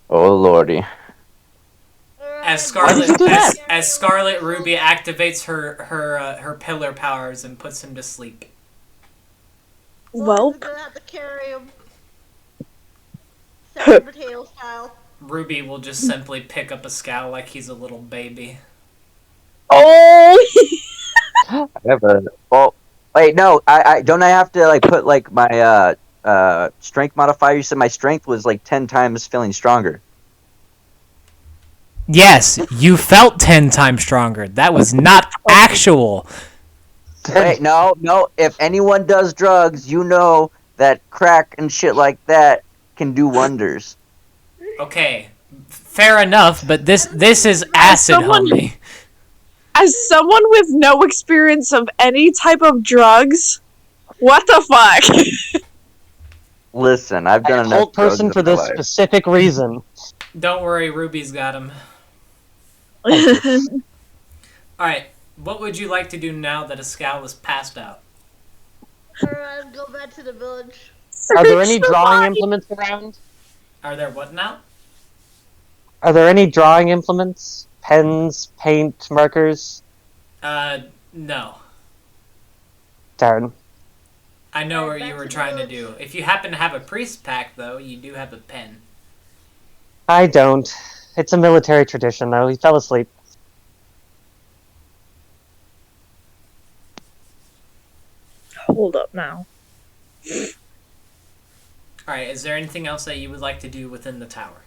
Oh lordy. As Alright, Scarlet as Scarlet Ruby activates her pillar powers and puts him to sleep. Boris Well, is gonna have to carry him. Second potato style. Ruby will just simply pick up Escal like he's a little baby. oh, Well, wait, no. I don't. I have to like put like my strength modifier. You said my strength was like 10 times feeling stronger. Yes, you felt 10 times stronger. That was not actual. Wait, no. If anyone does drugs, you know that crack and shit like that can do wonders. Okay, fair enough, but this is acid, someone- homie. as someone with no experience of any type of drugs, what the fuck? Listen, I've I done am enough old person drugs for in my this life. specific reason. Don't worry, Ruby's got him. Alright, what would you like to do now that Escal is passed out? Alright, go back to the village. Are there any Search the drawing body. implements around? Are there what now? Are there any drawing implements? Pens, paint, markers? No. Darn. I know what you were trying to do. If you happen to have a priest pack, though, you do have a pen. I don't. It's a military tradition, though. He fell asleep. Hold up now. Alright, is there anything else that you would like to do within the tower?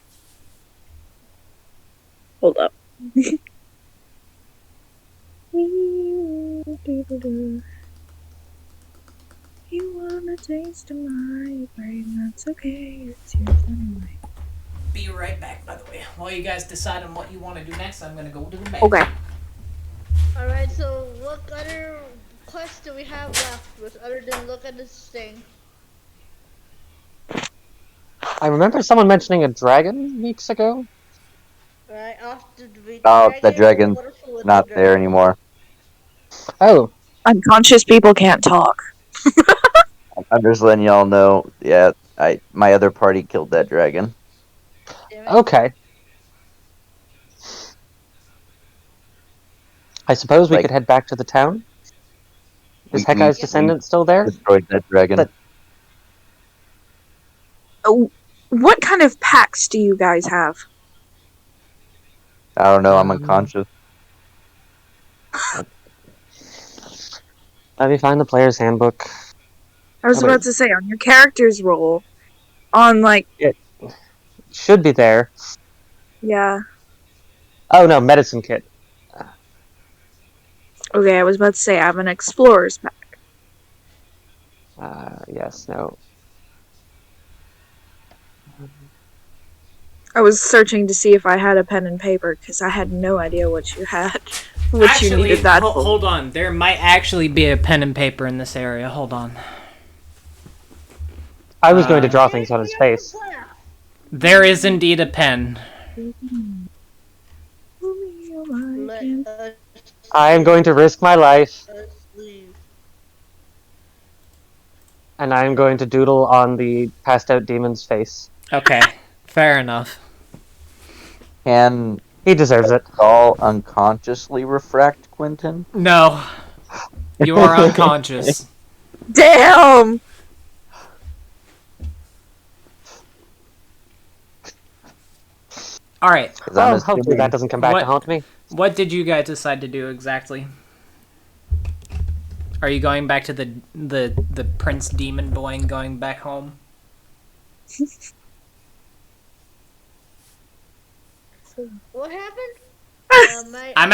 Hold up. You wanna taste of my brain? That's okay. It's yours anyway. Be right back, by the way. While you guys decide on what you want to do next, I'm gonna go to the bed. Okay. Alright, so what other quests do we have left with other than look at this thing? I remember someone mentioning a dragon weeks ago. Right, off the Oh, the dragon's not there anymore. Oh, Unconscious people can't talk. I'm just letting y'all know. Yeah, my other party killed that dragon. okay. I suppose we Like- could head back to the town? Is We- Hekkai's we- descendant still there? Destroyed that dragon. But- Oh, what kind of packs do you guys have? I don't know. I'm unconscious. Let me find the player's handbook. I was How about- about to say, on your character's roll, on like, Should be there. yeah. Oh no, medicine kit. Okay, I was about to say, I have an explorer's pack. Yes, no. I was searching to see if I had a pen and paper, because I had no idea what you had. What you needed that for. Hold on. There might actually be a pen and paper in this area. Hold on. I was going to draw things on his face. There is indeed a pen. Let us I am going to risk my life, leave. and I am going to doodle on the passed out demon's face. Okay, fair enough. Can He deserves it. all unconsciously refract, Quentin? No. You are unconscious. Damn! Alright, 'Cause I'm Well, assuming- hopefully that doesn't come back What- to haunt me. what did you guys decide to do exactly? Are you going back to the Prince Demon Boy and going back home? What happened? I'm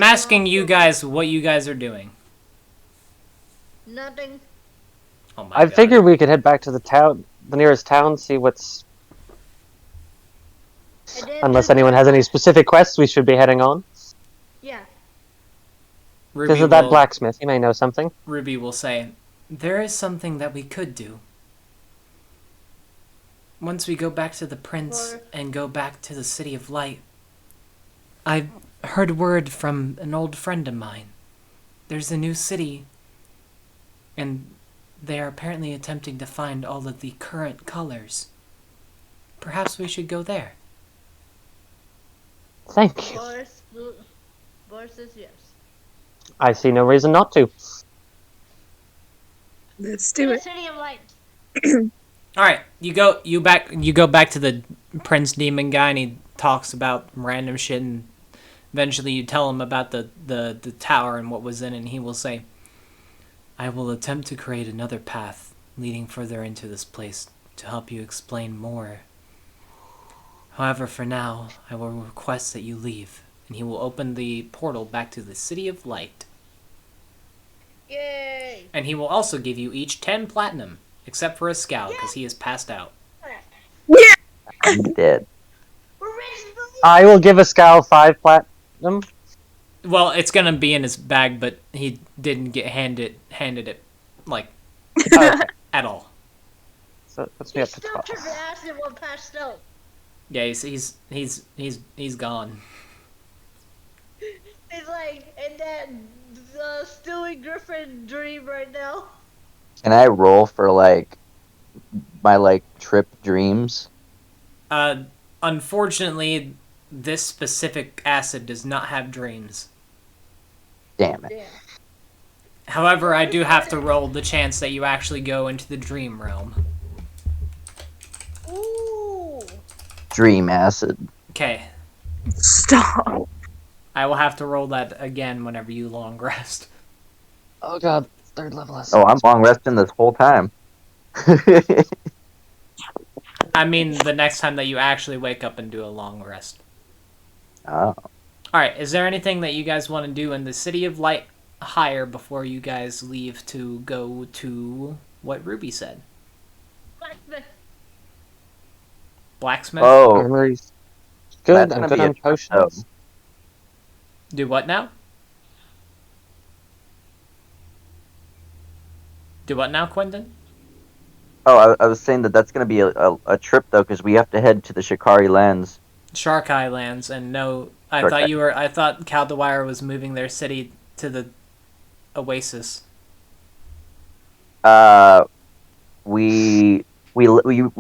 asking you guys what you guys are doing. Nothing. Oh my I God. figured we could head back to the town. the nearest town, see what's... And then Unless to anyone that has any specific quests, we should be heading on. yeah. Because of that blacksmith, he may know something. Ruby will say, there is something that we could do. Once we go back to the prince and go back to the City of Light, I've heard word from an old friend of mine. There's a new city, and they are apparently attempting to find all of the current colors. Perhaps we should go there. Thank you. Boris says yes. I see no reason not to. Let's do it. City of Light. All right, you go back to the Prince Demon guy, and he talks about random shit, and eventually you tell him about the tower and what was in it, and he will say, I will attempt to create another path leading further into this place to help you explain more. However, for now, I will request that you leave, and he will open the portal back to the City of Light. Yay! And he will also give you each 10 platinum, except for a scout, because he is passed out. I'm dead. We're rich, I will give a Scowl 5 platinum. Well, it's gonna be in his bag, but he didn't get handed it, like, at all. So it puts me up to still 12. turned the acid one passed out. Yeah, he's gone. He's like in that Stewie Griffin dream right now. Can I roll for like my like trip dreams? Unfortunately, this specific acid does not have dreams. Damn it. Damn. However, I do have to roll the chance that you actually go into the dream realm. Ooh. Dream acid. Okay, Stop. I will have to roll that again whenever you long rest. Oh god, 3rd level acid. Oh, I'm long resting this whole time. I mean, the next time that you actually wake up and do a long rest. Oh. Alright, is there anything that you guys want to do in the City of Light higher before you guys leave to go to what Ruby said? Blacksmith. Blacksmith? Oh, Armory's good. That's I'm gonna good be a on potions. Do what now? Do what now, Quentin? oh, I was saying that's gonna be a trip though, because we have to head to the Shikari lands. Shark Islands, and no, I Shark thought Kaldawire was moving their city to the Oasis. We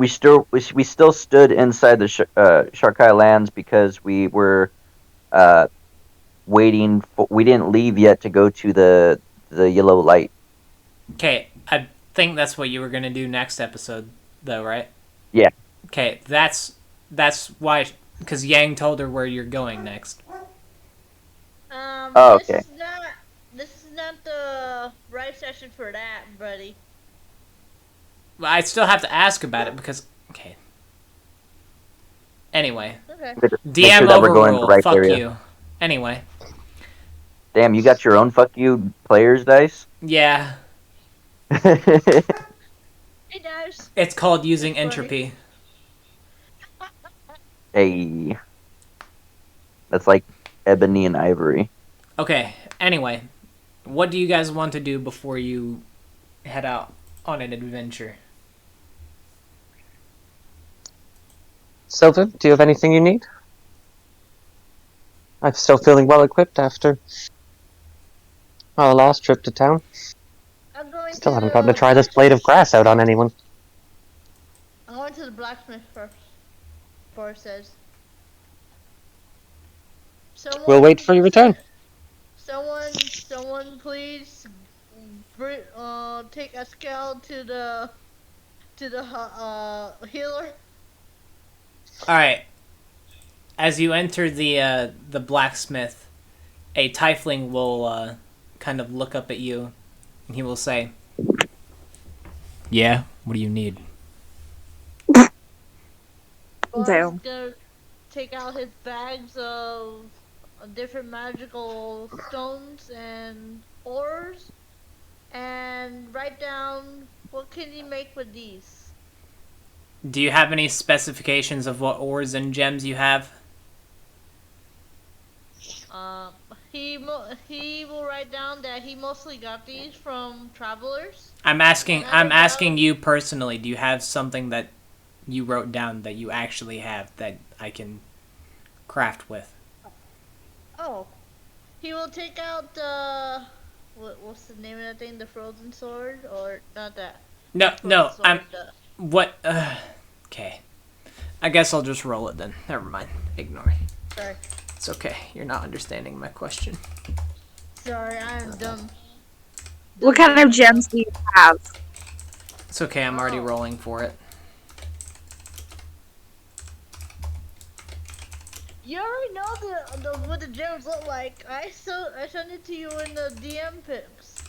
still stood inside the Sharkai lands because we were waiting for. We didn't leave yet to go to the yellow light. Okay, I think that's what you were gonna do next episode, though, right? Yeah. Okay, that's why, because Yang told her where you're going next. Oh, okay. This is not the right session for that, buddy. But I still have to ask about it because, okay. Anyway, Okay. Make DM sure that we're going to overruled. the right Fuck area. you. Anyway, Damn, you got your own fuck you players dice. yeah, Hey guys. it's called using Funny. entropy. Hey, that's like ebony and ivory. Okay. Anyway, what do you guys want to do before you head out on an adventure? Sylvan, do you have anything you need? I'm still feeling well equipped after our last trip to town. I'm going Still to haven't gotten to try this blade of grass out on anyone. I'm going to the blacksmith first. Boris says. We'll wait for your return. Someone, please, take a scale to the healer. All right. As you enter the blacksmith, a tiefling will kind of look up at you, and he will say, "Yeah, what do you need?" Boris Damn. is gonna take out his bags of different magical stones and ores, and write down what can you make with these. Do you have any specifications of what ores and gems you have? He will write down that he mostly got these from travelers. I'm asking And as of now- you personally, do you have something that you wrote down that you actually have that I can craft with? Oh, he will take out the what's the name of that thing? The frozen sword, or not that? No, no, Sword, I'm what okay. I guess I'll just roll it then. Never mind. Ignore. Sorry, It's okay. You're not understanding my question. sorry, I'm dumb. What kind of gems do you have? It's okay. I'm already Oh. rolling for it. You already know what the gems look like. I sent it to you in the DM pics.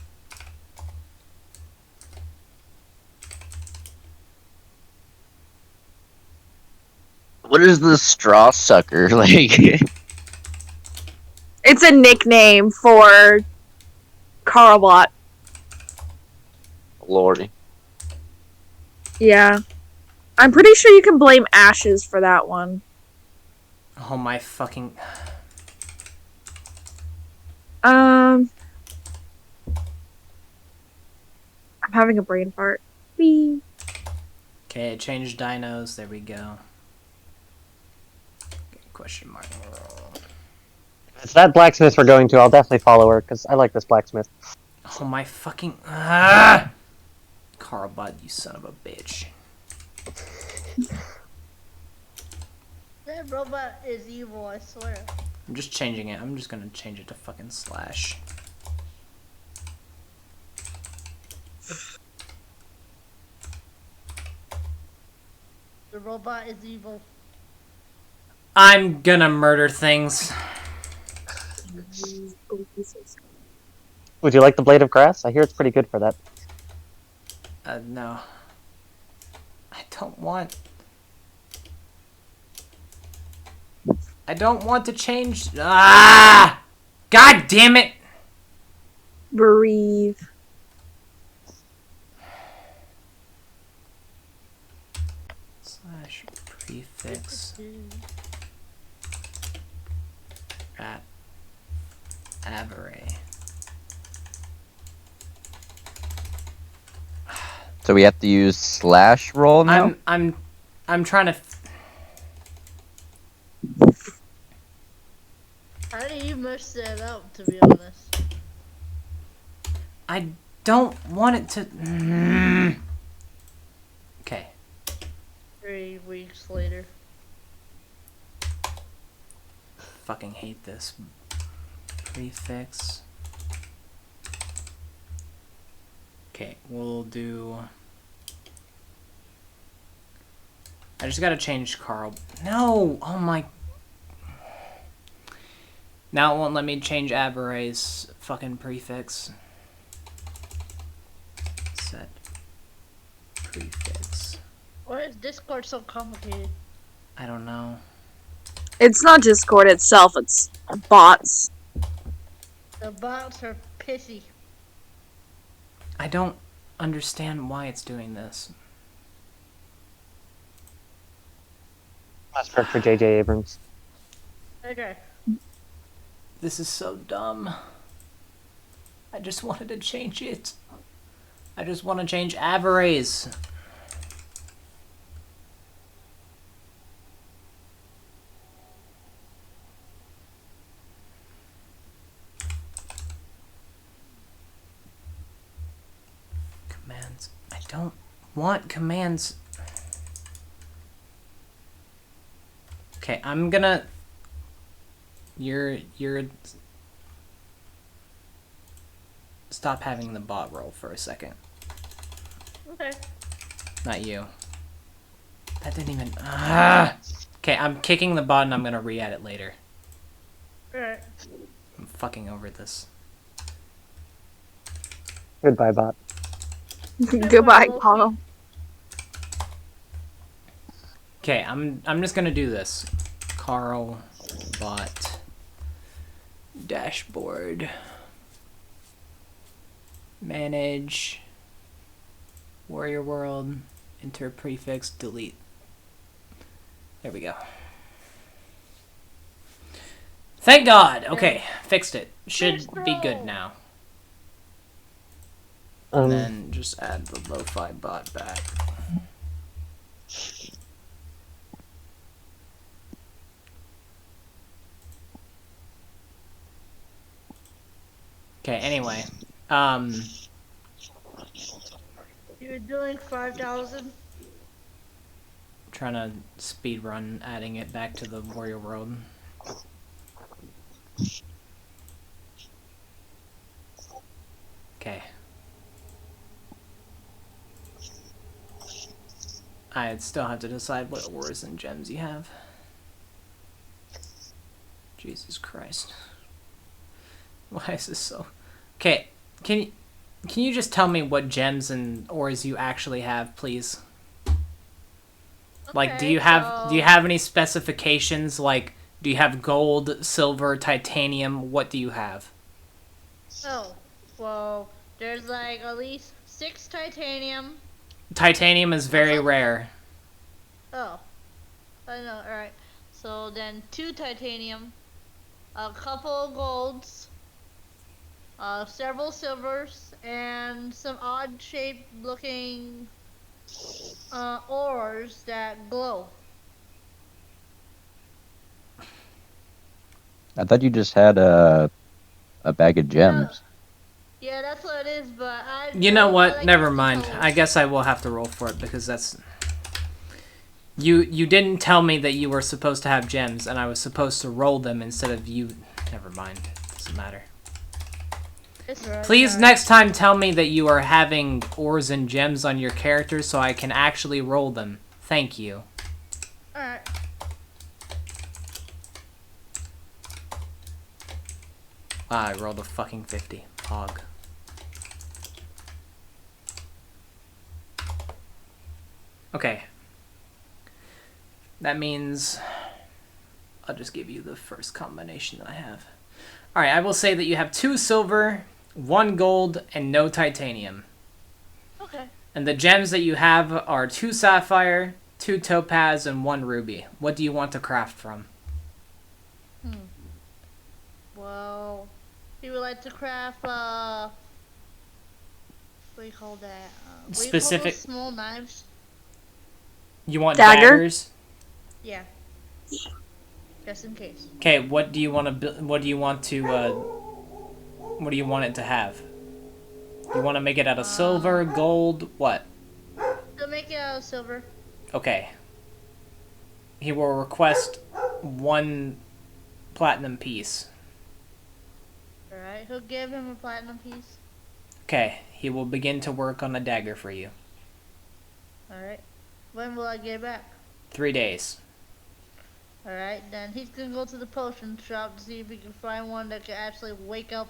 What is the straw sucker like? It's a nickname for Carlbot. Lordy. Yeah. I'm pretty sure you can blame Ashes for that one. Oh my fucking. I'm having a brain fart. Whee. Okay, change dinos. There we go. Okay, question mark. It's that blacksmith we're going to. I'll definitely follow her because I like this blacksmith. Oh my fucking. Carlbot, you son of a bitch. That robot is evil, I swear. I'm just changing it. I'm just gonna change it to fucking slash. The robot is evil. I'm gonna murder things. Would you like the blade of grass? I hear it's pretty good for that. No. I don't want. I don't want to change. Ah! God damn it! Breathe. Slash prefix at Avery. So we have to use slash roll now? I'm trying to. How do you mess that up, to be honest? I don't want it to. Okay. 3 weeks later. Fucking hate this. Prefix. Okay, we'll do. I just gotta change Carl. No! Oh my. Now it won't let me change Aberray's fucking prefix. Set prefix. Why is Discord so complicated? I don't know. It's not Discord itself, it's bots. The bots are pissy. I don't understand why it's doing this. That's work for J.J. Abrams. Okay. This is so dumb. I just wanted to change it. I just want to change Averay's. Commands. I don't want commands. Okay, I'm gonna. You're. Stop having the bot roll for a second. Okay. Not you. That didn't even. Ah! Okay, I'm kicking the bot and I'm gonna re-add it later. Alright. I'm fucking over this. Goodbye, bot. Goodbye, Carl. Okay, I'm just gonna do this. Carl bot dashboard. Manage Warrior World, enter prefix, delete. There we go. Thank God. Okay, fixed it. Should be good now. And then just add the lo-fi bot back. Okay, anyway. You're doing 5,000. Trying to speed run adding it back to the warrior world. Okay. I still have to decide what ores and gems you have. Jesus Christ. Why is this so... Okay, can you just tell me what gems and ores you actually have, please? Like, do you have any specifications? Like, do you have gold, silver, titanium? What do you have? Oh, well, there's like at least 6 titanium. Titanium is very rare. Oh, I know. All right. So then 2 titanium, a couple golds, several silvers, and some odd-shaped looking ores that glow. I thought you just had a bag of gems. Yeah, that's what it is, but I... You know what? Never mind. I guess I will have to roll for it because that's... You didn't tell me that you were supposed to have gems, and I was supposed to roll them instead of you... Never mind. Doesn't matter. Please, next time, tell me that you are having ores and gems on your character so I can actually roll them. Thank you. Alright. Ah, I rolled a fucking 50. Hog. Okay. That means... I'll just give you the first combination that I have. Alright, I will say that you have 2 silver, 1 gold, and no titanium. Okay. And the gems that you have are 2 sapphire, 2 topaz, and 1 ruby. What do you want to craft from? Well, we would like to craft, what do you call that? Specific... small knives. You want Dagger? daggers? Yeah. Just in case. Okay, what do you want to... What do you want to... what do you want it to have? You want to make it out of silver, gold, what? So make it out of silver. Okay. He will request 1 platinum piece. Alright, he'll give him a platinum piece. Okay, he will begin to work on a dagger for you. Alright. When will I get it back? 3 days. Alright, then he's gonna go to the potion shop to see if he can find one that can actually wake up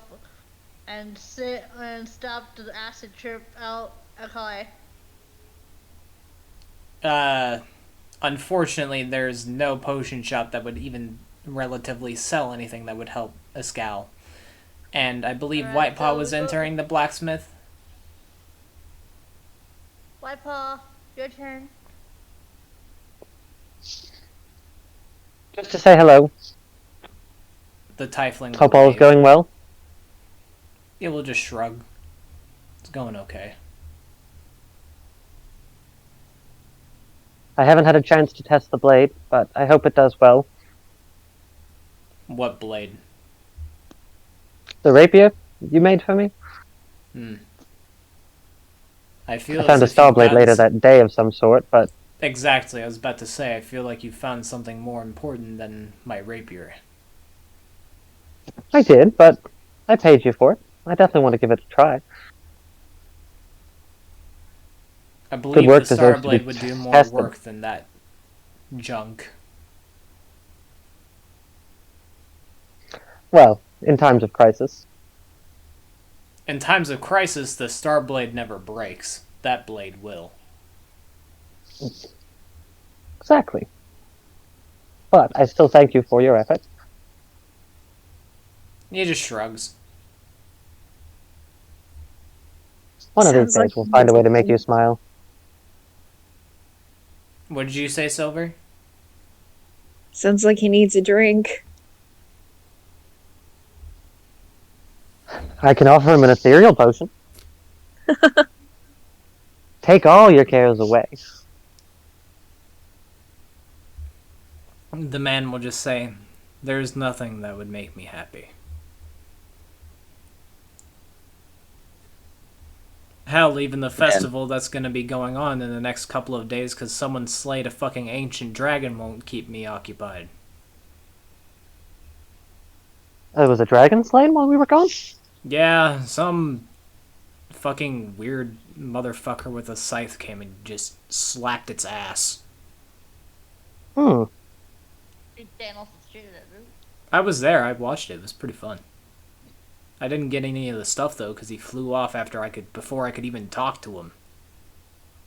and sit and stop the acid trip out Akai. Unfortunately, there's no potion shop that would even relatively sell anything that would help Escal. And I believe Alright, Whitepaw so was we'll go- entering the blacksmith. Whitepaw, your turn. Just to say hello. The tiefling. Hope all is going well. It will just shrug. It's going okay. I haven't had a chance to test the blade, but I hope it does well. What blade? The rapier you made for me? I feel I found a as if you star blade found later that day of some sort, but... Exactly, I was about to say, I feel like you found something more important than my rapier. I did, but I paid you for it. I definitely want to give it a try. I believe work the deserves to be Starblade would do more tested. work than that junk. Well, in times of crisis. In times of crisis, the Starblade never breaks. That blade will. Exactly. But I still thank you for your efforts. He just shrugs. One of these Sounds like days we'll find a way to make you smile. What did you say, Silver? Sounds like he needs a drink. I can offer him an ethereal potion. Take all your cares away. The man will just say, "There's nothing that would make me happy." Hell, even the festival that's going to be going on in the next couple of days because someone slayed a fucking ancient dragon won't keep me occupied. There was a dragon slain while we were gone? Yeah, some fucking weird motherfucker with a scythe came and just slapped its ass. Hmm. Thanos treated it, dude. I was there. I watched it. It was pretty fun. I didn't get any of the stuff though because he flew off before I could even talk to him.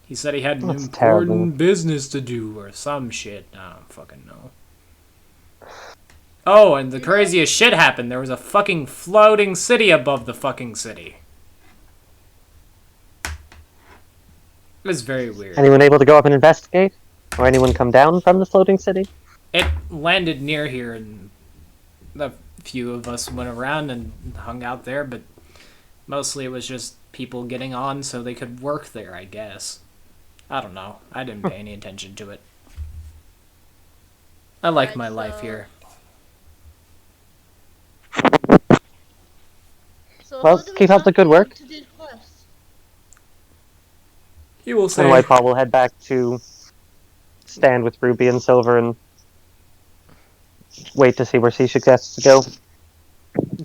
He said he had an That's important terrible. business to do or some shit. I don't fucking know. Oh, and the craziest shit happened. There was a fucking floating city above the fucking city. It was very weird. Anyone able to go up and investigate? Or anyone come down from the floating city? It landed near here, and a few of us went around and hung out there, but mostly it was just people getting on so they could work there, I guess. I don't know. I didn't pay any attention to it. I like Right, my life here. So Well, who do we keep up talk the good to work. to do quests? He will And say, Whitepaw will head back to stand with Ruby and Silver and wait to see where she suggests to go.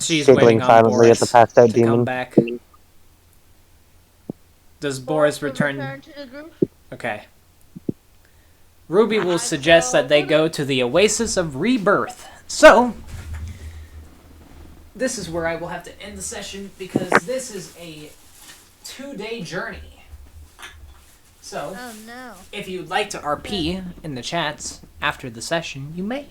she's Giggling waiting on silently Boris at the passed out to come demon. back. Does Boris return? To the group? Okay. Ruby will suggest that they go to the Oasis of Rebirth. So, this is where I will have to end the session because this is a 2-day journey. So, Oh no. if you'd like to RP in the chats after the session, you may.